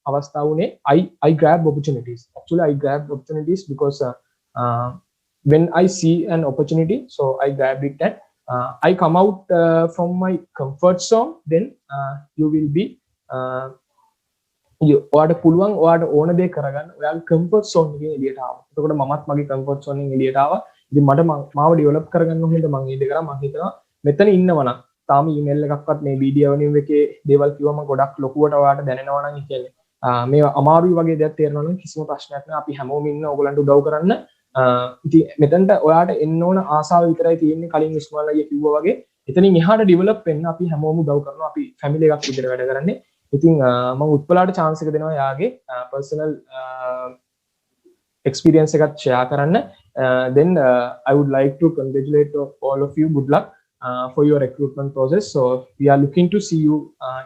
අවස්ථාව උනේ I grab opportunities. Actually I grab opportunities because when I see an opportunity, so I grab it and I come out from my comfort zone. Then you will be ඔයාට පුළුවන් ඔයාට ඕන දේ කරගන්න. ඔයාගේ comfort zone එකෙන් එළියට ආවා. එතකොට මමත් මගේ comfort zone එකෙන් එළියට ආවා. ඉතින් මට මාව develop කරගන්න ඕනේ මම ඒ දේ කරා. මම හිතනවා මෙතන ඉන්නවනම් තාම email එකක්වත් මේ BD Avenue එකේ දේවල් කිව්වම ගොඩක් ලොකුවට ඔයාට දැනෙනවා නම් කියන්නේ මේ අමාරුයි වගේ දෙයක් තේරෙනවා නම් කිසිම ප්‍රශ්නයක් නැහැ. අපි හැමෝම ඉන්න ඕගලන්ට උදව් කරන්න. ඉතින් මෙතනට ඔයාට එන්න ඕන ආසාව විතරයි තියෙන්නේ. කලින් ඉස්මාල් අයියා කිව්වා වගේ එතනින් එහාට ඩෙවලොප් වෙන්න අපි හැමෝම උදව් කරනවා. අපි ෆැමිලි එකක් විදිහට වැඩ කරන්නේ. ඉතින් මම උත්පලාට chance එක දෙනවා යාගේ personal experience එකත් share කරන්න. Then I would like to congratulate all of you. Good luck for your recruitment process. So we are looking to see you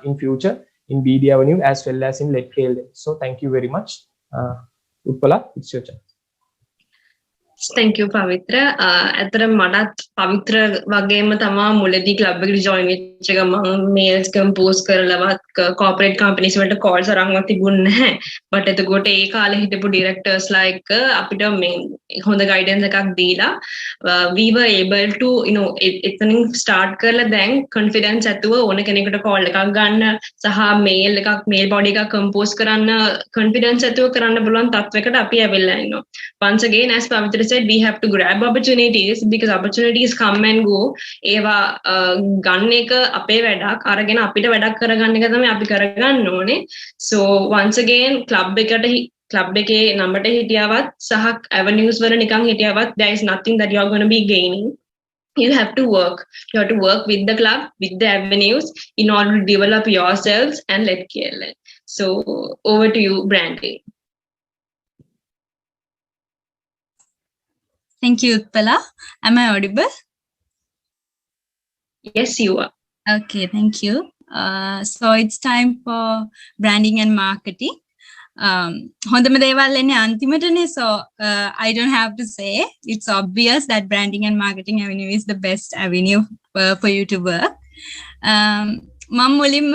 in future in BD Avenue as well as in LetKL. So thank you very much. Utpala, it's your chance. Thank you පවිත්‍ර. ඇත්තටම මටත් පවිත්‍ර වගේම තමා මුලදී club එකට join වෙච්ච එක මම මේල්ස් කම්පෝස් කරලවත් කෝපරේට් කම්පනීස් වලට කෝල්ස් අරන්වත් තිබුණේ නැහැ. බට් එතකොට ඒ කාලේ හිටපු ඩිරෙක්ටර්ස්ලා එක්ක අපිට මේ හොඳ ගයිඩන්ස් එකක් දීලා we were able to එතනින් ස්ටාර්ට් කරලා දැන් කොන්ෆිඩන්ස් ඇතුව ඕන කෙනෙකුට කෝල් එකක් ගන්න සහ මේල් බොඩි එකක් කම්පෝස් කරන්න කොන්ෆිඩන්ස් ඇතුව කරන්න පුළුවන් තත්වයකට අපි ඇවිල්ලා ඉන්නවා. Once again as Pavitra said, we have to grab opportunities because opportunities come and go. ඒවා ගන්න එක අපේ වැඩක්. අරගෙන අපිට වැඩක් කරගන්න එක තමයි අපි කරගන්න ඕනේ. So once again club එකේ නම්බරට හිටියවත් සහ avenues වල නිකන් හිටියවත් there is nothing that you are going to be gaining. You have to work. You have to work with the club, with the avenues in order to develop yourselves and let KLN. So over to you, Brandy. Thank you, Utpala. Am I audible? Yes, you are. Okay, thank you. So it's time for branding and marketing. හොඳම දේවල් එන්නේ අන්තිමටනේ. So I don't have to say, it's obvious that branding and marketing avenue is the best avenue for you to work. මම මුලින්ම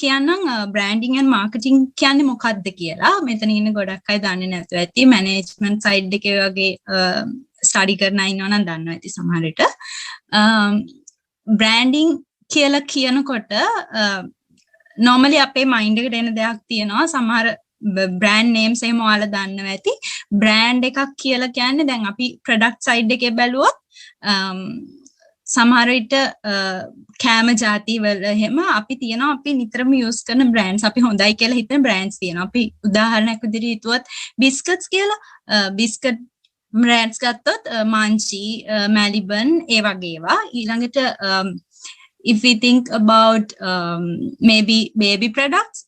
කියන්නම් branding and marketing කියන්නේ මොකක්ද කියලා. මෙතන ඉන්න ගොඩක් අය දන්නේ නැතුව ඇති. management side එකේ වගේ ස්ටඩි කරන අය ඉන්නවා නම් දන්නවා ඇති සමහර විට. branding කියලා කියනකොට normally අපේ mind එකට එන දෙයක් තියෙනවා. සමහර brand names එහෙම ඔයාලා දන්නවා ඇති. brand එකක් කියලා කියන්නේ දැන් අපි product side එකේ බැලුවොත් සමහර විට කෑම ಜಾති වල එහෙම අපි තියනවා අපි නිතරම use කරන brands අපි හොඳයි කියලා හිතන brands තියෙනවා. අපි උදාහරණයක් විදිහට හිතුවොත් biscuits කියලා biscuit brands ගත්තොත් Manchi, Maliban ඒ වගේ ඒවා. ඊළඟට if we think about maybe baby products,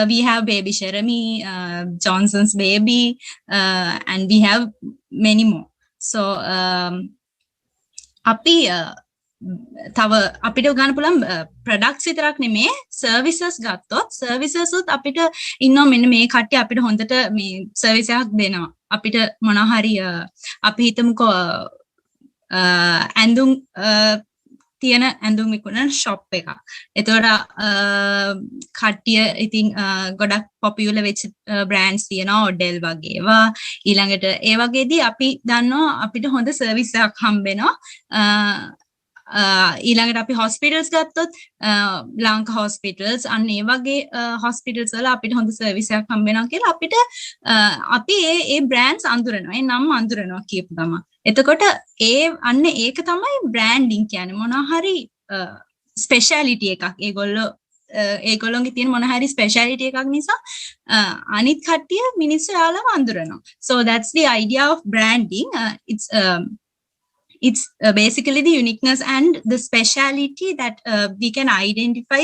we have Baby Cherami, Johnson's Baby, and we have many more. So අපි තව අපිට ගන්න පුළුවන් products විතරක් නෙමේ services ගත්තොත් services උත් අපිට ඉන්නවා මෙන්න මේ කට්ටිය අපිට හොඳට මේ service එකක් දෙනවා. අපිට මොනවා හරි අපි හිතමුකෝ ඇඳුම් තියෙන ඇඳුම් විකුණන shop එකක්. එතකොට කට්ටිය ඉතින් ගොඩක් popular වෙච්ච brands තියෙනවා Odell වගේ ඒවා. ඊළඟට ඒ වගේදී අපි දන්නවා අපිට හොඳ service එකක් හම්බ වෙනවා. ඊළඟට අපි hospitals ගත්තොත් ලංකා hospitals අන්න ඒ වගේ hospitals වල අපිට හොඳ service එකක් හම්බ වෙනවා කියලා අපිට අපි ඒ brands අඳුරනවා. ඒ නම් අඳුරනවා කියපු ගමන්. එතකොට අන්න ඒක තමයි බ්‍රෑන්ඩින් කියන්නේ. මොනවා හරි ස්පෙෂාලිටි එකක්. ඒගොල්ලොන්ගේ තියෙන මොන හරි ස්පෙෂාලිටි එකක් නිසා අනිත් කට්ටිය මිනිස්සු යාලව අඳුරනවා. So that's the idea of branding. It's basically the uniqueness and the speciality that we can identify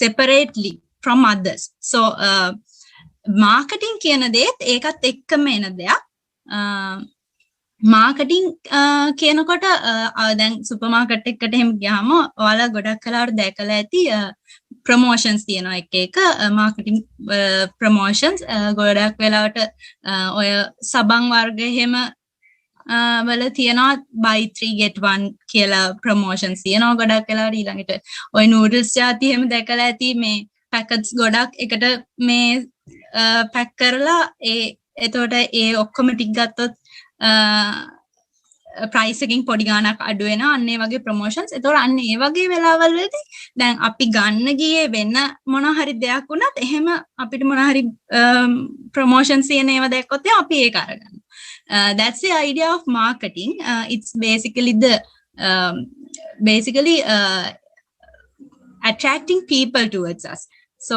separately from others. So marketing කියන දේත් ඒකත් එක්කම එන දෙයක්. මාකටිං කියනකොට දැන් සුපර් මාකට් එකකට එහෙම ගියාම ඔයාලා ගොඩක් කලාවට දැකලා ඇති ප්‍රොමෝෂන්ස් තියෙනවා එක මාකටිං ප්‍රොමෝෂන්ස් ගොඩක් වෙලාවට ඔය සබන් වර්ග එහෙම වල තියෙනවා buy 3 get 1 කියලා ප්‍රොමෝෂන්ස් තියෙනවා ගොඩක් වෙලාවට ඊළඟට ඔය නූඩල්ස් જાති එහෙම දැකලා ඇති මේ පැකට්ස් ගොඩක් එකට මේ පැක් කරලා එතකොට ඒ ඔක්කොම ටික ගත්තොත් ප්‍රයිස් එකකින් පොඩි ගාණක් අඩු වෙනවා අන්න ඒ වගේ ප්‍රොමෝෂන්ස්. ඒතකොට අන්න ඒ වගේ වෙලාවල් වලදී දැන් අපි ගන්න ගියේ වෙන මොන හරි දෙයක් වුණත් එහෙම අපිට මොන හරි ප්‍රොමෝෂන්ස් තියෙන ඒවා දැක්කොත් අපි ඒක අරගන්නවා. That's the idea of marketing. It's basically attracting people towards us. So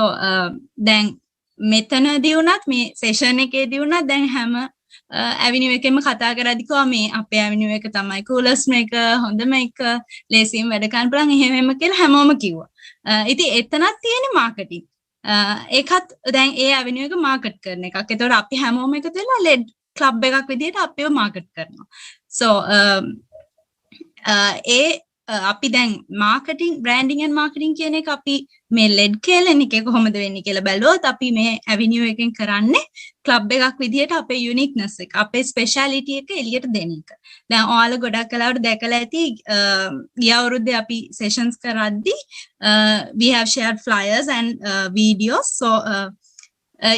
then මෙතනදී වුණත් මේ සෙෂන් එකේදී වුණත් දැන් හැම ඇවිනියු එකෙම කතා කරද්දී මේ අපේ ඇවිනියු එක තමයි coolest එක හොඳම එක ලේසියෙන් වැඩ කරන්න පුළුවන් එහෙම කියලා හැමෝම කිව්වා. ඉතින් එතනක් තියෙන මාකටිං. ඒකත් දැන් ඒ ඇවිනියු එක මාකට් කරන එකක්. ඒතකොට අපි හැමෝම එකතු වෙලා ලෙඩ් ක්ලබ් එකක් විදිහට අපිව මාකට් කරනවා. So අපි දැන් මාකටිං බ්‍රෑන්ඩින් ඇන්ඩ් මාකටිං කියන එක අපි මේ ලෙඩ් කේලෙන් එකේ කොහොමද වෙන්නේ කියලා බැලුවොත් අපි මේ ඇවිනියු එකෙන් කරන්නේ ක්ලබ් එකක් විදිහට අපේ යුනික්නස් එක අපේ ස්පෙෂාලිටි එක එළියට දෙන එක. දැන් ඔයාලා ගොඩක් කලාවට දැකලා ඇති ගිය අවුරුද්දේ අපි සෙෂන්ස් කරද්දී we have shared flyers and videos. So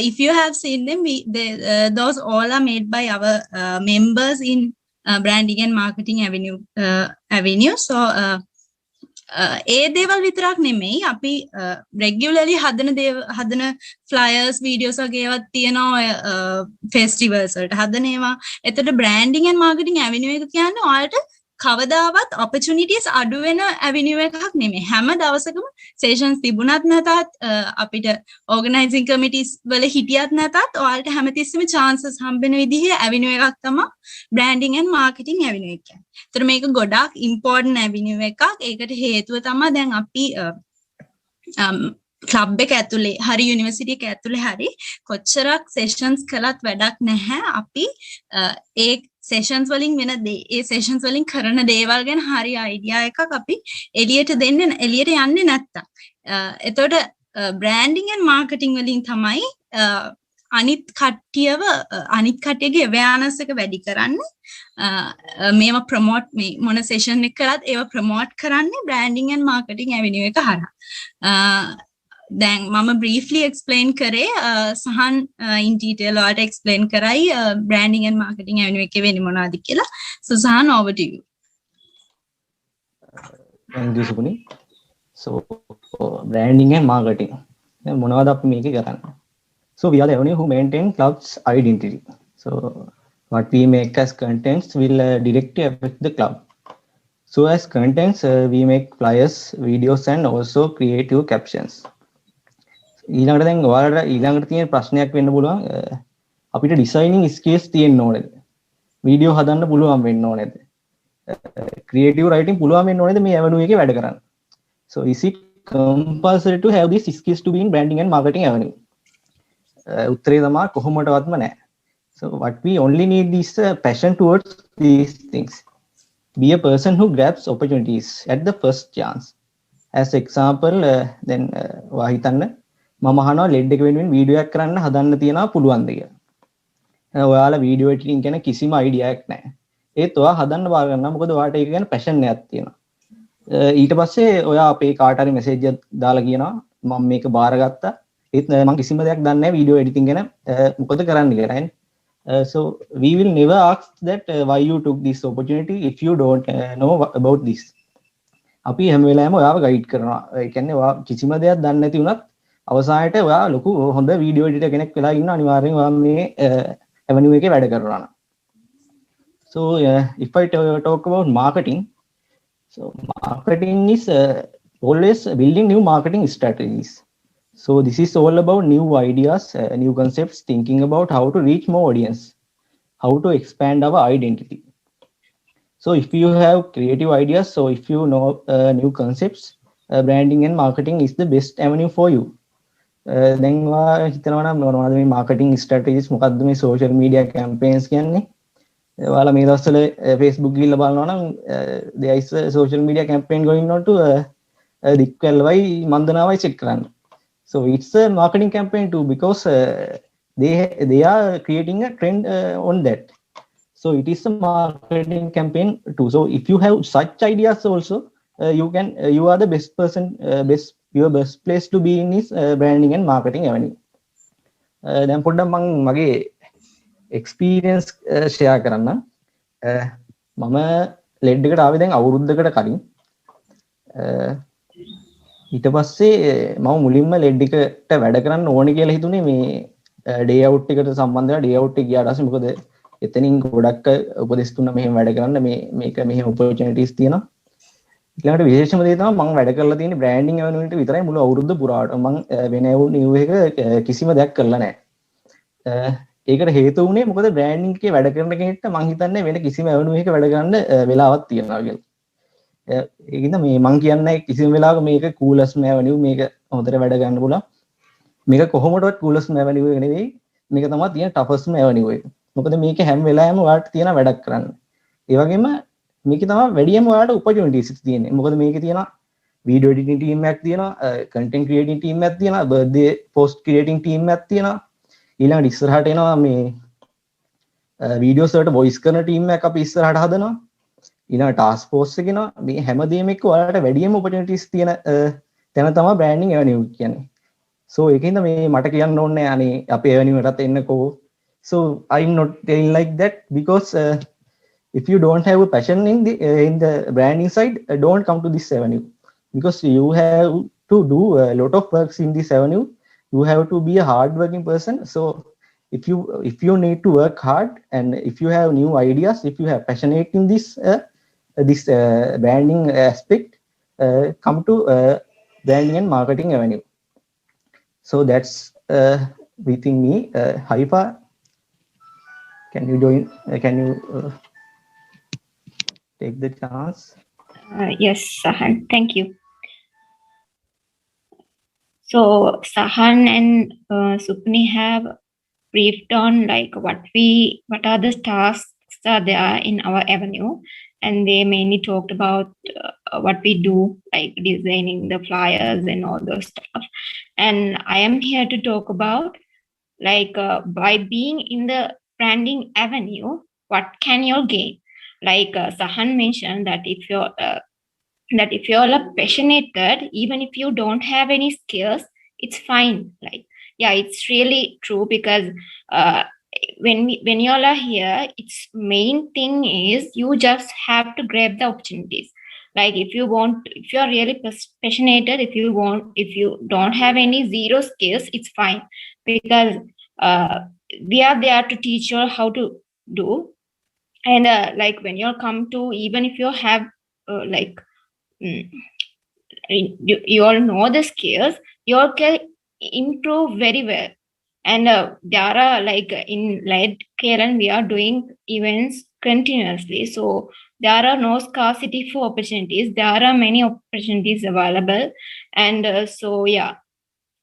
if you have seen them, those all are made by our members in branding and marketing avenue. So ඒ දේවල් විතරක් නෙමෙයි අපි regularly හදන flyers videos වගේ ඒවා තියෙනවා festivals වලට හදන ඒවා. එතකොට branding and marketing avenue එක කියන්නේ ඔයාලට කවදාවත් opportunities අඩු වෙන avenue එකක් නෙමෙයි. හැම දවසකම sessions තිබුණත් නැතත් අපිට organizing committees වල හිටියත් නැතත් ඔයාලට හැමතිස්සෙම chances හම්බෙන විදිහේ avenue එකක් තමයි branding and marketing avenue එක කියන්නේ. ඒතර මේක ගොඩාක් important avenue එකක්. ඒකට හේතුව තමයි දැන් අපි club එක ඇතුලේ හරි යුනිවර්සිටි එක ඇතුලේ හරි කොච්චරක් sessions කළත් වැඩක් නැහැ. අපි ඒ sessions වලින් වෙන ඒ sessions වලින් කරන දේවල් ගැන හරි idea එකක් අපි එළියට යන්නේ නැත්තම්. එතකොට branding and marketing වලින් තමයි අනිත් කට්ටියගේ awareness එක වැඩි කරන්නේ. මේවා promote මේ මොන session එක කරත් ඒවා promote කරන්නේ branding and marketing avenue එක හරහා. දැන් මම briefly explain කරේ සහන් in detail වලට explain කරයි branding and marketing avenue එකේ වෙන්නේ මොනවද කියලා. So Sahan over to you. Thank you Supuni. So branding and marketing මොනවද අපි මේකේ කරන්නේ? So we are the avenue who maintain club's identity. So what we make as contents will directly affect the club. So as contents we make flyers, videos and also creative captions. ඊළඟට දැන් ඔයාලට ඊළඟට තියෙන ප්‍රශ්නයක් වෙන්න පුළුවන් අපිට designing skills තියෙන්න ඕනේද? වීඩියෝ හදන්න පුළුවන් වෙන්න ඕනේද? ක්‍රියේටිව් රයිටින් පුළුවන් වෙන්න ඕනේද මේ avenue එකේ වැඩ කරන්න? So is it compulsory to have these skills to be in branding and marketing avenue? උත්තරේ තමයි කොහොමඩවත්ම නැහැ. So what we only need is passion towards these things. Be a person who grabs opportunities at the first chance. As example then හිතන්න මම අහනවා lead එක වෙනුවෙන් video එකක් කරන්න හදන්න තියනවා පුළුවන්ද කියලා. ඔයාලා වීඩියෝ එඩිටින් ගැන කිසිම අයිඩියා එකක් නැහැ. ඒත් ඔයා හදන්න බාර ගන්නවා මොකද ඔයාට ඒක ගැන පැෂන් එකක් තියෙනවා. ඊට පස්සේ ඔයා අපේ කාට හරි මෙසේජ් එකක් දාලා කියනවා මම මේක බාරගත්තා. ඒත් මම කිසිම දෙයක් දන්නේ නැහැ වීඩියෝ එඩිටින් ගැන මොකද කරන්න කියලා. So we will never ask that why you took this opportunity if you don't know about this. අපි හැම වෙලාවෙම ඔයාව ගයිඩ් කරනවා. ඒ කියන්නේ ඔයා කිසිම දෙයක් දන්නේ නැති වුණත් අවසානයේ ඔයා ලොකු හොඳ වීඩියෝ එඩිටර් කෙනෙක් වෙලා ඉන්න අනිවාර්යෙන් ඔයා මේ avenue එකේ වැඩ කරනවා. So if I talk about marketing, so marketing is always building new marketing strategies. So this is all about new ideas, new concepts, thinking about how to reach more audience, how to expand our identity. So if you have creative ideas, so if you know new concepts, branding and marketing is the best avenue for you. දැන් හිතනවා නම් මොනවද මේ marketing strategies, මොකද්ද මේ social media campaigns කියන්නේ? ඔයාලා මේ දවස්වල Facebook ගිහිල්ලා බලනවා නම් there is a social media campaign going on to දික්කල්වයි මන්දනාවයි check කරන්න. So it's a marketing campaign too, because they are creating a trend on that. So it is a marketing campaign too. So if you have such ideas also, you are the best person, your best place to be in is branding and marketing avenue. දැන් පොඩ්ඩක් මම මගේ experience share කරන්න. මම lead එකට ආවේ දැන් අවුරුද්දකට කලින්. ඊට පස්සේ මම මුලින්ම ලෙඩ් එකට වැඩ කරන්න ඕනේ කියලා හිතුනේ මේ ඩේ අවුට් එකට සම්බන්ධ වෙලා ඩේ අවුට් එක ගියාට පස්සේ මොකද එතනින් ගොඩක් උපදෙස් දුන්නා මෙහෙම වැඩ කරන්න මේක මෙහෙම opportunities තියෙනවා. ඊළඟට විශේෂම දේ තමයි මම වැඩ කරලා තියෙන්නේ බ්‍රෑන්ඩින් එවන වලට විතරයි මුළු අවුරුද්ද පුරාට. මම වෙන නිව් එක කිසිම දෙයක් කරලා නැහැ. ඒකට හේතු වුණේ මොකද බ්‍රෑන්ඩින් එකේ වැඩ කරන කෙනෙක්ට මම හිතන්නේ වෙන කිසිම එවන එකක වැඩ කරන්න වෙලාවක් තියනවා කියලා. ඒකින්ද මේ මම කියන්නේ කිසිම වෙලාවක මේක coolest avenue, මේක හොඳට වැඩ ගන්න පුළුවන්. මේක කොහොමදවත් coolest avenue එක නෙවෙයි. මේක තමයි තියෙන toughest avenue එක. මොකද මේක හැම වෙලාවෙම ඔයාලට තියෙන වැඩක් කරන්න. ඒ වගේම මේකේ තමයි වැඩියම ඔයාලට opportunities තියෙන්නේ. මොකද මේකේ තියෙන video editing team එකක් තියෙනවා, content creating team එකක් තියෙනවා, birthday post creating team එකක් තියෙනවා. ඊළඟට ඉස්සරහට එනවා මේ videos වලට voice කරන team එකක් අපි ඉස්සරහට හදනවා. ඊළඟ task force එක එනවා. මේ හැමදේම එක්ක ඔයාලට වැඩියම opportunities තියෙන තැන තමයි branding avenue කියන්නේ. So ඒකින්ද මේ මට කියන්න ඕනේ අනේ අපේ avenue එකටත් එන්නකෝ. So I'm not telling like that because if you don't have a passion in the branding side, don't come to this avenue, because you have to do a lot of works in this avenue. You have to be a hard working person. So if you need to work hard, and if you have new ideas, if you have passionate in this branding aspect, come to branding and marketing avenue. So that's within me. Haifa, can you join? Can you take the chance? Yes, Sahan, thank you. So Sahan and Supni have briefed on like what are the tasks are there in our avenue, and they mainly talked about what we do, like designing the flyers and all those stuff. And I am here to talk about like by being in the branding avenue, what can you gain? Like Sahan mentioned that if you're passionate, even if you don't have any skills, it's fine. Like, yeah, it's really true, because when you all are here, its main thing is you just have to grab the opportunities. Like if you're really passionate, if you don't have any zero skills, it's fine, because we are there to teach you how to do. And like when you come to, even if you have you all know the skills, you all can improve very well. And there are like in LED KLN, we are doing events continuously, so there are no scarcity for opportunities. There are many opportunities available. And so yeah,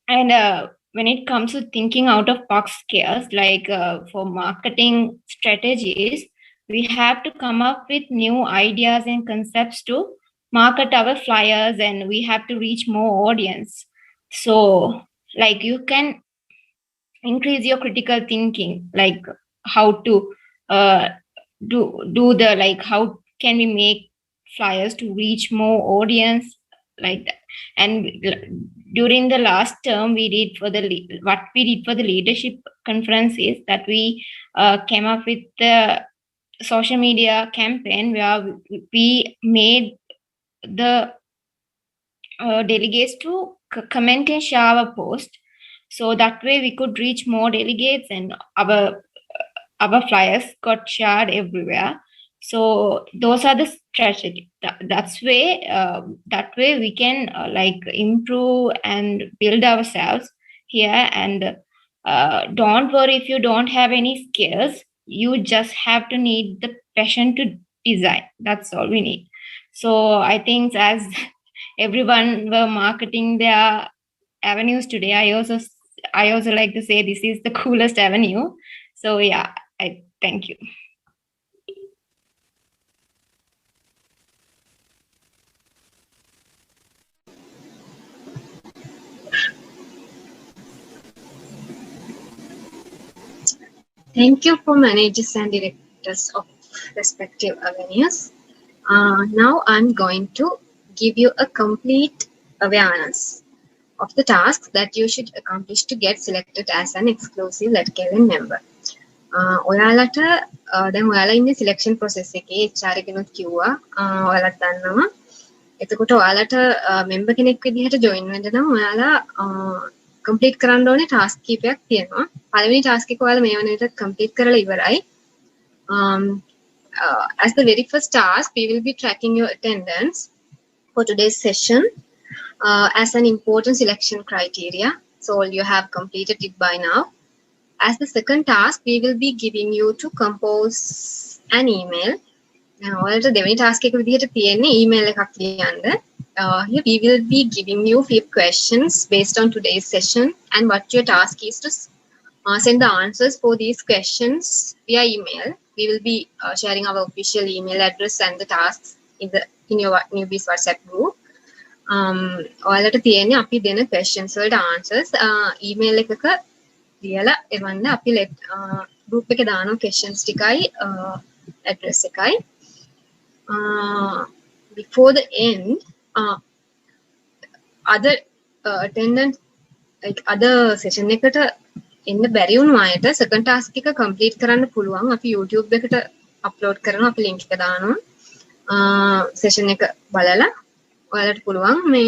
and when it comes to thinking out of box skills, like for marketing strategies, we have to come up with new ideas and concepts to market our flyers, and we have to reach more audience. So like you can increase your critical thinking, like how to do the, like how can we make flyers to reach more audience, like that. And during the last term, what we did for the leadership conference is that we came up with the social media campaign where we made the delegates to comment and share our post, so that way we could reach more delegates, and our flyers got shared everywhere. So those are the strategy. That way we can like improve and build ourselves here. And don't worry if you don't have any skills. You just have to need the passion to design. That's all we need. So I think as everyone were marketing their avenues today, I also like to say this is the coolest avenue. So yeah, I thank you. Thank you for managers and directors of respective avenues. Now I'm going to give you a complete awareness of the tasks that you should accomplish to get selected as an exclusive LetKLN member. ඔයාලට දැන් ඔයාලා ඉන්නේ selection process එකේ HR එකනොත් කිව්වා ඔයාලත් දන්නවා. එතකොට ඔයාලට member කෙනෙක් විදිහට join වෙන්න නම් ඔයාලා complete කරන්න ඕනේ task කීපයක් තියෙනවා. පළවෙනි task එක ඔයාලා මේ වන විදිහට complete කරලා ඉවරයි. As the very first task, we will be tracking your attendance for today's session as an important selection criteria. So you have completed it by now. As the second task, we will be giving you to compose an email. ඔයාලට දෙවෙනි task එක විදිහට තියෙන්නේ email එකක් ලියන්න. Here we will be giving you few questions based on today's session, and what your task is to send the answers for these questions via email. We will be sharing our official email address and the tasks in your newbies WhatsApp group. ඔයාලට තියෙන්නේ අපි දෙන questions වලට answers email එකක ලියලා එවන්න. අපි group එකේ දානවා questions ටිකයි address එකයි. Before the end, other attendant like other session එකට එන්න බැරි වුණු අයට second task එක complete කරන්න පුළුවන්. අපි YouTube එකට upload කරනවා. අපි link එක දානවා. session එක බලලා ඔයාලට පුළුවන් මේ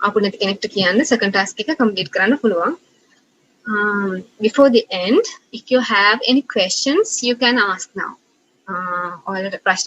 ආපු නැති කෙනෙක්ට කියන්න second task එක complete කරන්න පුළුවන්. Before the end, if you have any questions, you can ask now. ඔයාලට ප්‍රශ්න